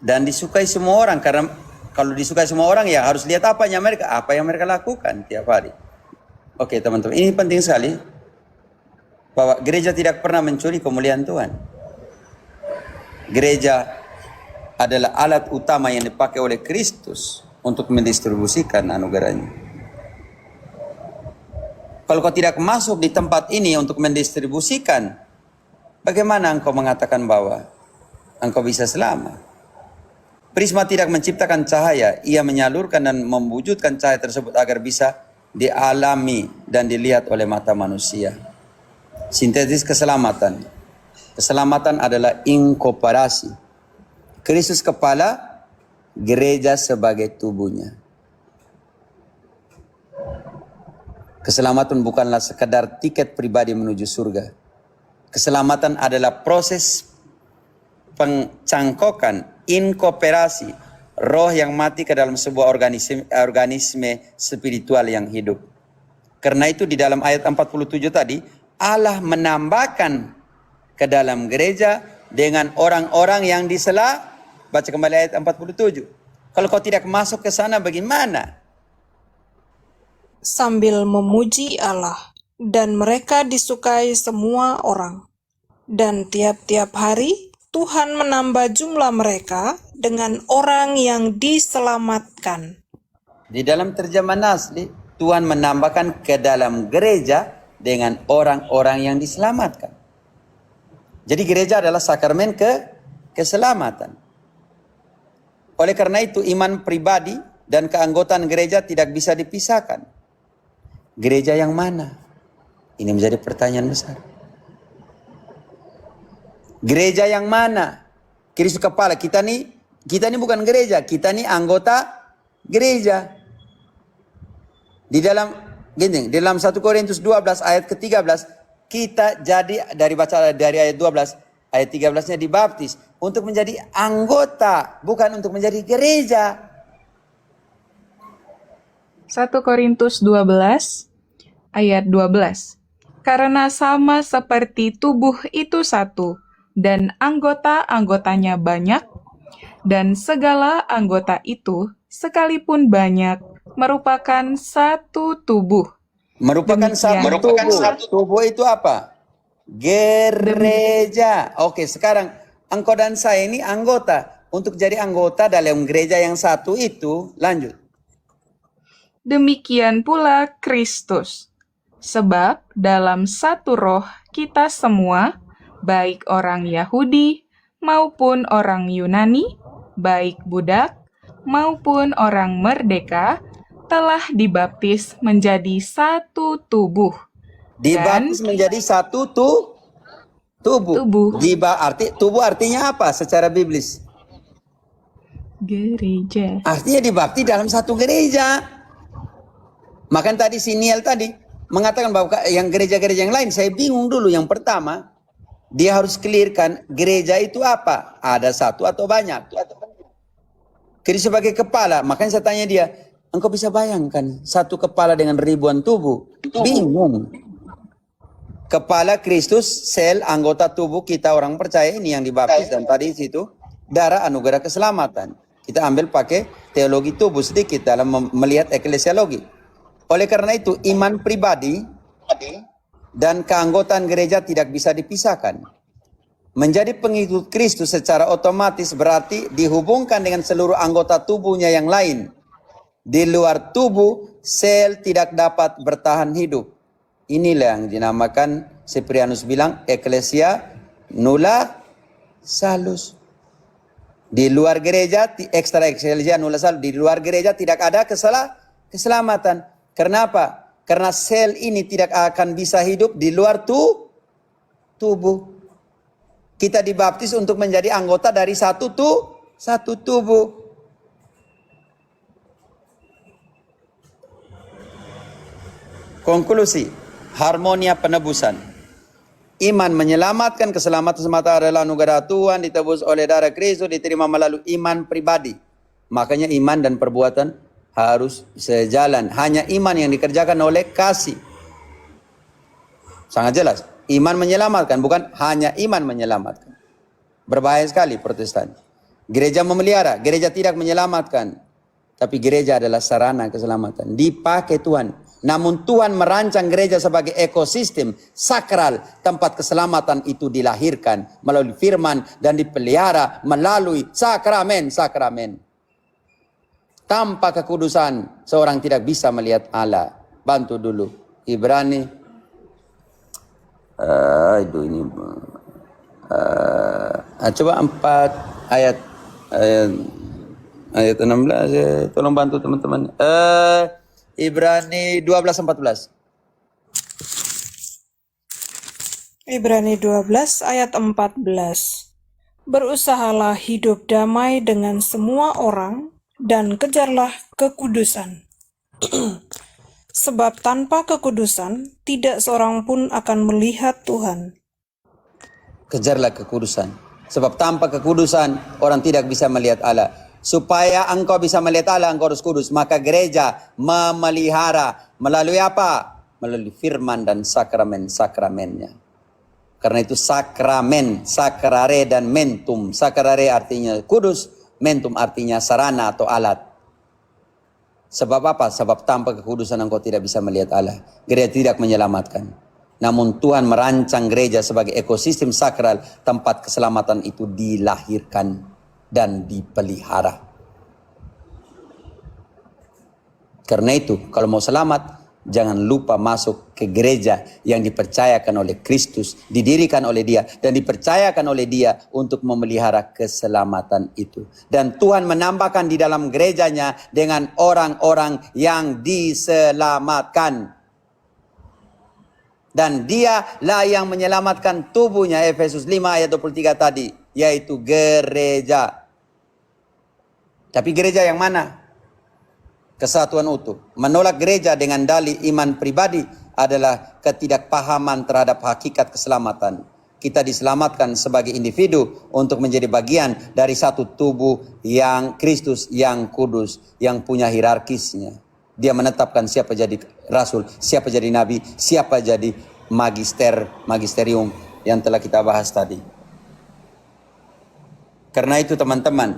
dan disukai semua orang, karena kalau disukai semua orang ya harus lihat apa yang mereka lakukan tiap hari. Oke teman-teman, ini penting sekali bahwa gereja tidak pernah mencuri kemuliaan Tuhan. Gereja adalah alat utama yang dipakai oleh Kristus untuk mendistribusikan anugerahnya. Kalau kau tidak masuk di tempat ini untuk mendistribusikan, bagaimana engkau mengatakan bahwa engkau bisa selamat? Prisma tidak menciptakan cahaya, ia menyalurkan dan mewujudkan cahaya tersebut agar bisa dialami dan dilihat oleh mata manusia. Sintetis keselamatan. Keselamatan adalah inkorporasi. Kristus kepala, gereja sebagai tubuhnya. Keselamatan bukanlah sekedar tiket pribadi menuju surga. Keselamatan adalah proses pencangkokan, inkorporasi roh yang mati ke dalam sebuah organisme spiritual yang hidup. Karena itu di dalam ayat 47 tadi, Allah menambahkan ke dalam gereja dengan orang-orang yang disela. Baca kembali ayat 47. Kalau kau tidak masuk ke sana bagaimana? Sambil memuji Allah, dan mereka disukai semua orang. Dan tiap-tiap hari Tuhan menambah jumlah mereka dengan orang yang diselamatkan. Di dalam terjemahan asli, Tuhan menambahkan ke dalam gereja dengan orang-orang yang diselamatkan. Jadi gereja adalah sakramen keselamatan. Oleh karena itu iman pribadi dan keanggotaan gereja tidak bisa dipisahkan. Gereja yang mana? Ini menjadi pertanyaan besar. Gereja yang mana? Kristus kepala. Kita nih bukan gereja, kita nih anggota gereja. Di dalam 1 Korintus 12 ayat ke-13, kita jadi dari ayat 12, ayat 13-nya dibaptis untuk menjadi anggota, bukan untuk menjadi gereja. 1 Korintus 12 ayat 12. Karena sama seperti tubuh itu satu, dan anggota-anggotanya banyak, dan segala anggota itu, sekalipun banyak, merupakan satu tubuh. Merupakan satu tubuh. Tubuh itu apa? Gereja. Oke, sekarang engkau dan saya ini anggota. Untuk jadi anggota dalam gereja yang satu itu, lanjut. Demikian pula Kristus. Sebab dalam satu roh kita semua, baik orang Yahudi maupun orang Yunani, baik budak maupun orang merdeka, telah dibaptis menjadi satu tubuh. Dibaptis menjadi satu tubuh. Tubuh artinya apa secara biblis? Gereja. Artinya dibaptis dalam satu gereja. Makan tadi si Niel tadi mengatakan bahwa yang gereja-gereja yang lain, saya bingung dulu. Yang pertama, dia harus clearkan gereja itu apa? Ada satu atau banyak? Kristus sebagai kepala. Makanya saya tanya dia, engkau bisa bayangkan satu kepala dengan ribuan tubuh? Bingung. Kepala Kristus, sel, anggota tubuh kita orang percaya ini yang dibaptis, dan tadi situ darah anugerah keselamatan. Kita ambil pakai teologi tubuh sedikit dalam melihat eklesiologi. Oleh karena itu, iman pribadi dan keanggotaan gereja tidak bisa dipisahkan. Menjadi pengikut Kristus secara otomatis berarti dihubungkan dengan seluruh anggota tubuhnya yang lain. Di luar tubuh, sel tidak dapat bertahan hidup. Inilah yang dinamakan, Cyprianus bilang, Ecclesia nulla salus. Di luar gereja, extra ecclesia nulla salus. Di luar gereja tidak ada keselamatan. Kenapa? Karena sel ini tidak akan bisa hidup di luar tubuh. Kita dibaptis untuk menjadi anggota dari satu tubuh. Konklusi, harmonia penebusan. Iman menyelamatkan, keselamatan semata adalah anugerah Tuhan, ditebus oleh darah Kristus, diterima melalui iman pribadi. Makanya iman dan perbuatan harus sejalan. Hanya iman yang dikerjakan oleh kasih. Sangat jelas. Iman menyelamatkan, bukan hanya iman menyelamatkan. Berbahaya sekali Protestan. Gereja memelihara, gereja tidak menyelamatkan. Tapi gereja adalah sarana keselamatan. Dipakai Tuhan. Namun Tuhan merancang gereja sebagai ekosistem sakral. Tempat keselamatan itu dilahirkan melalui firman dan dipelihara melalui sakramen. Tanpa kekudusan, seorang tidak bisa melihat Allah. Bantu dulu. Ibrani. Coba 4 ayat 16. Tolong bantu teman-teman. Ibrani 12:14. Ibrani 12 ayat 14. Berusahalah hidup damai dengan semua orang dan kejarlah kekudusan. Sebab tanpa kekudusan, tidak seorang pun akan melihat Tuhan. Kejarlah kekudusan. Sebab tanpa kekudusan, orang tidak bisa melihat Allah. Supaya engkau bisa melihat Allah, engkau harus kudus. Maka gereja memelihara. Melalui apa? Melalui firman dan sakramennya. Karena itu sakramen, sakrare dan mentum. Sakrare artinya kudus, mentum artinya sarana atau alat. Sebab apa? Sebab tanpa kekudusan engkau tidak bisa melihat Allah. Gereja tidak menyelamatkan. Namun Tuhan merancang gereja sebagai ekosistem sakral, tempat keselamatan itu dilahirkan dan dipelihara. Karena itu, kalau mau selamat, jangan lupa masuk ke gereja yang dipercayakan oleh Kristus, didirikan oleh Dia, dan dipercayakan oleh Dia untuk memelihara keselamatan itu. Dan Tuhan menambahkan di dalam gerejanya dengan orang-orang yang diselamatkan. Dan Dialah yang menyelamatkan tubuhnya, Efesus 5 ayat 23 tadi, yaitu gereja. Tapi gereja yang mana? Kesatuan utuh. Menolak gereja dengan dalih iman pribadi adalah ketidakpahaman terhadap hakikat keselamatan. Kita diselamatkan sebagai individu untuk menjadi bagian dari satu tubuh yang Kristus, yang kudus, yang punya hierarkisnya. Dia menetapkan siapa jadi rasul, siapa jadi nabi, siapa jadi magisterium yang telah kita bahas tadi. Karena itu teman-teman,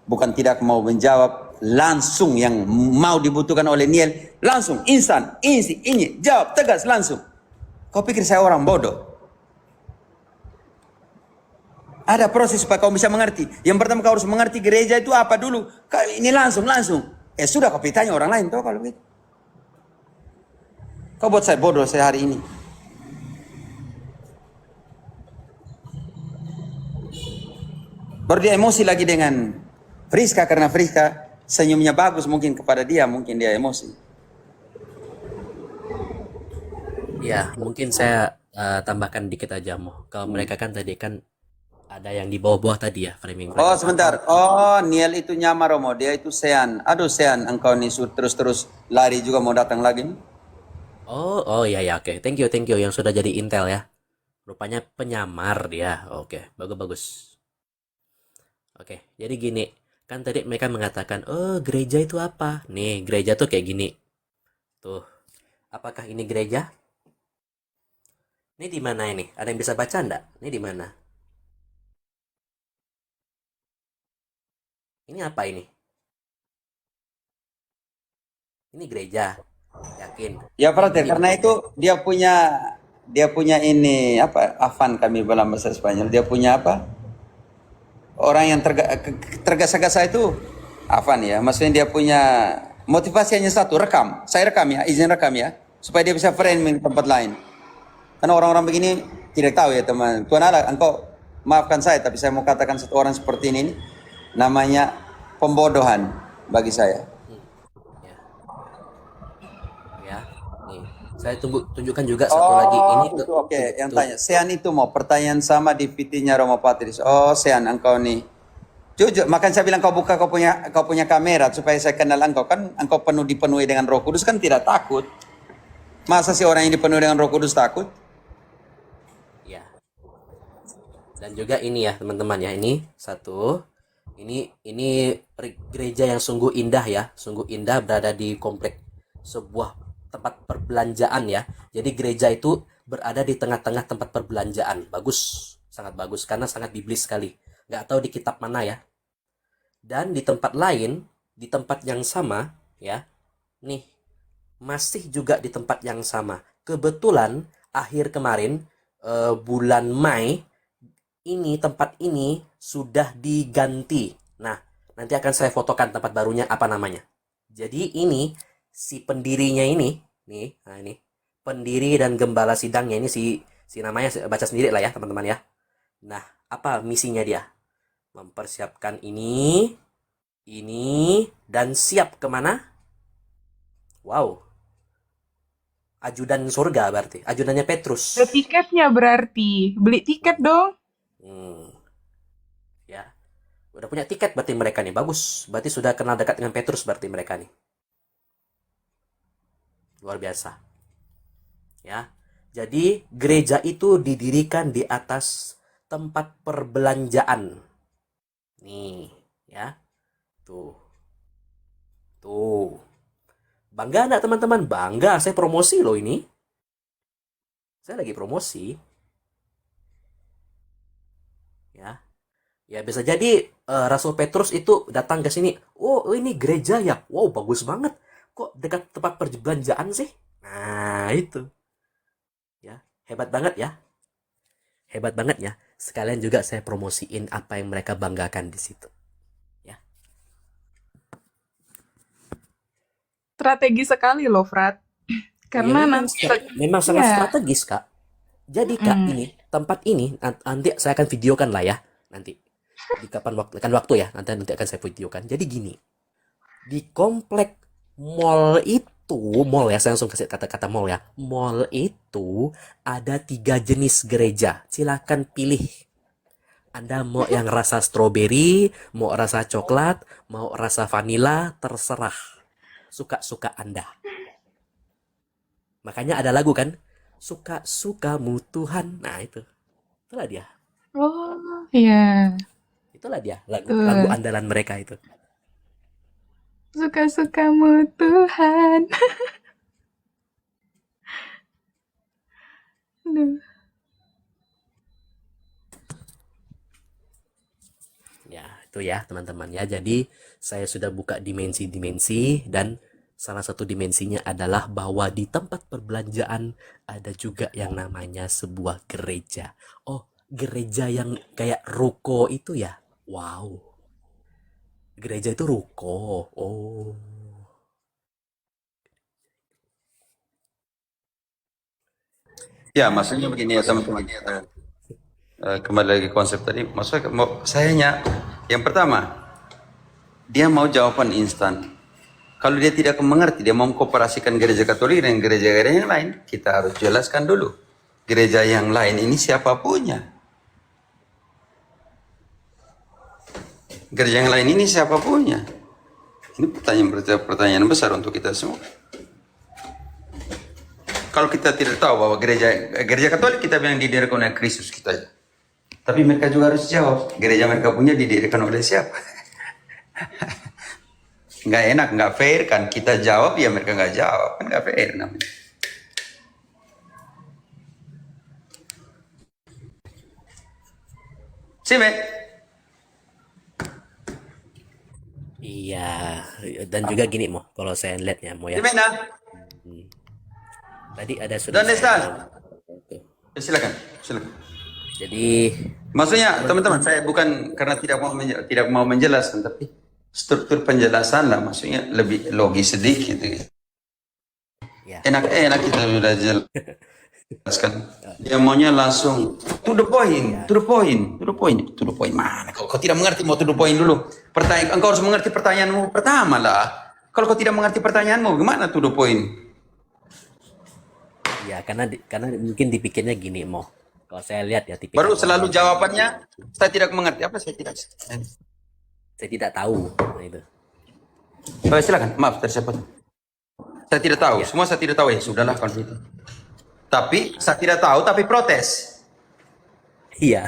bukan tidak mau menjawab langsung yang mau dibutuhkan oleh Niel, langsung, instan, ini, jawab tegas langsung. Kau pikir saya orang bodoh? Ada proses supaya kau bisa mengerti. Yang pertama kau harus mengerti gereja itu apa dulu. Ini langsung. Sudah kau tanya orang lain, toh kalau begitu. Kau buat saya bodoh saya hari ini. Baru dia emosi lagi dengan Friska, karena Friska senyumnya bagus, mungkin kepada dia, mungkin dia emosi. Ya, mungkin saya tambahkan dikit aja, Mo. Kalau mereka kan tadi kan ada yang di bawah-bawah tadi ya, framing. Oh sebentar, oh Niel itu nyamar Romo, dia itu Sean. Aduh Sean, engkau nih terus lari juga mau datang lagi nih. Oh ya, oke. Thank you yang sudah jadi intel ya. Rupanya penyamar dia. Oke, bagus. Oke, jadi gini. Kan tadi mereka mengatakan, oh gereja itu apa? Nih, gereja tuh kayak gini. Tuh, apakah ini gereja? Ini di mana ini? Ada yang bisa baca enggak? Ini di mana? Ini apa ini? Ini gereja. Yakin. Ya Ini berarti ini karena gereja. itu dia punya ini apa? Afan kami dalam bahasa Spanyol. Dia punya apa? Orang yang tergesa-gesa itu Afan ya. Maksudnya dia punya motivasi hanya satu, rekam. Saya rekam ya, izin rekam ya, supaya dia bisa framing tempat lain. Karena orang-orang begini tidak tahu ya teman. Tuhan Allah, engkau maafkan saya, tapi saya mau katakan satu orang seperti ini namanya pembodohan bagi saya. Ya, ya. Nih, saya tunjukkan juga satu lagi. Ini Oh, itu oke. Yang tanya, Sean itu mau pertanyaan sama di PT-nya Romo Patris. Oh, Sean, engkau nih. Jujur, makanya saya bilang kau punya kamera supaya saya kenal engkau. Kan engkau dipenuhi dengan Roh Kudus kan tidak takut. Masa sih orang yang dipenuhi dengan Roh Kudus takut? ya. Dan juga ini ya teman-teman ya, ini satu. Ini gereja yang sungguh indah ya, sungguh indah, berada di komplek sebuah tempat perbelanjaan ya. Jadi gereja itu berada di tengah-tengah tempat perbelanjaan. Bagus, sangat bagus karena sangat biblis sekali. Nggak tahu di kitab mana ya. Dan di tempat lain, di tempat yang sama ya. Nih, masih juga di tempat yang sama. Kebetulan akhir kemarin bulan Mei ini tempat ini sudah diganti. Nah, nanti akan saya fotokan tempat barunya apa namanya. Jadi ini si pendirinya ini, nih, nah ini pendiri dan gembala sidangnya ini si namanya baca sendiri lah ya teman-teman ya. Nah, apa misinya dia? Mempersiapkan ini, dan siap kemana? Wow, ajudan surga berarti, ajudannya Petrus. Ada tiketnya berarti. Beli tiket dong. Ya, udah punya tiket berarti mereka nih, bagus. Berarti sudah kenal dekat dengan Petrus berarti mereka nih. Luar biasa. Ya, jadi gereja itu didirikan di atas tempat perbelanjaan. Nih, ya. Tuh. Bangga enggak teman-teman? Bangga, saya promosi loh ini. Saya lagi promosi. Ya. Ya bisa jadi Rasul Petrus itu datang ke sini. Oh, ini gereja ya. Wow, bagus banget. Kok dekat tempat perbelanjaan sih? Nah, itu. Ya, hebat banget ya. Hebat banget ya. Sekalian juga saya promosiin apa yang mereka banggakan di situ. Ya. Strategi sekali loh, Frat. Karena nanti Memang sangat ya. strategis, Kak. Jadi, Kak, ini tempat ini nanti saya akan videokan lah ya. Nanti di kapan waktu ya. Nanti akan saya videokan. Jadi gini. Di komplek mall itu, mall ya, saya langsung kasih kata-kata mall ya. Mall itu ada 3 jenis gereja. Silakan pilih. Anda mau yang rasa stroberi, mau rasa coklat, mau rasa vanila, terserah. Suka-suka Anda. Makanya ada lagu kan? Suka-sukamu Tuhan. Nah, itulah dia. Oh, iya. Itulah dia lagu Betul. andalan mereka itu. Suka-sukamu Tuhan. Aduh. Ya, itu ya teman-teman ya. Jadi saya sudah buka dimensi-dimensi dan salah satu dimensinya adalah bahwa di tempat perbelanjaan ada juga yang namanya sebuah gereja. Oh, gereja yang kayak ruko itu ya? Wow. Gereja itu ruko. Oh. Ya, maksudnya begini ya teman-teman. Kembali lagi ke konsep tadi. Maksudnya sayanya yang pertama, dia mau jawaban instan. Kalau dia tidak mengerti, dia mau mengkooperasikan gereja Katolik dengan gereja-gereja yang lain, kita harus jelaskan dulu. Gereja yang lain ini siapa punya? Gereja yang lain ini siapa punya? Ini pertanyaan besar untuk kita semua. Kalau kita tidak tahu bahwa gereja Katolik kita bilang didirikan oleh Kristus kita aja. Tapi mereka juga harus jawab, gereja mereka punya didirikan oleh siapa? nggak enak, nggak fair kan. Kita jawab ya mereka nggak jawab, kan nggak fair namanya. Sime, Iya, dan juga gini Mo, kalau saya lihatnya Mo ya. sime nah. Tadi ada sudah ¿Dónde saya estás? Tuh. Ya, silakan, silakan. Jadi Maksudnya teman-teman, saya bukan karena tidak mau menjelaskan, tapi struktur penjelasan lah, maksudnya lebih logis sedikit. ya, Enak-enak kita sudah jelaskan. Dia maunya langsung to the point, to the point, to the point, to the point. Mana? Kalau kau tidak mengerti, mau to the point dulu. Engkau harus mengerti pertanyaanmu pertama lah. Kalau kau tidak mengerti pertanyaanmu, gimana to the point? ya karena mungkin dipikirnya gini Mo. Kalau saya lihat ya tipikal Baru orang selalu jawabannya, saya tidak mengerti. Apa saya tidak? saya tidak tahu. Nah, itu. Oh, silakan, maaf tersebut. Saya tidak tahu, semua saya tidak tahu ya sudahlah kalau gitu. Tapi saya tidak tahu, tapi protes. Iya.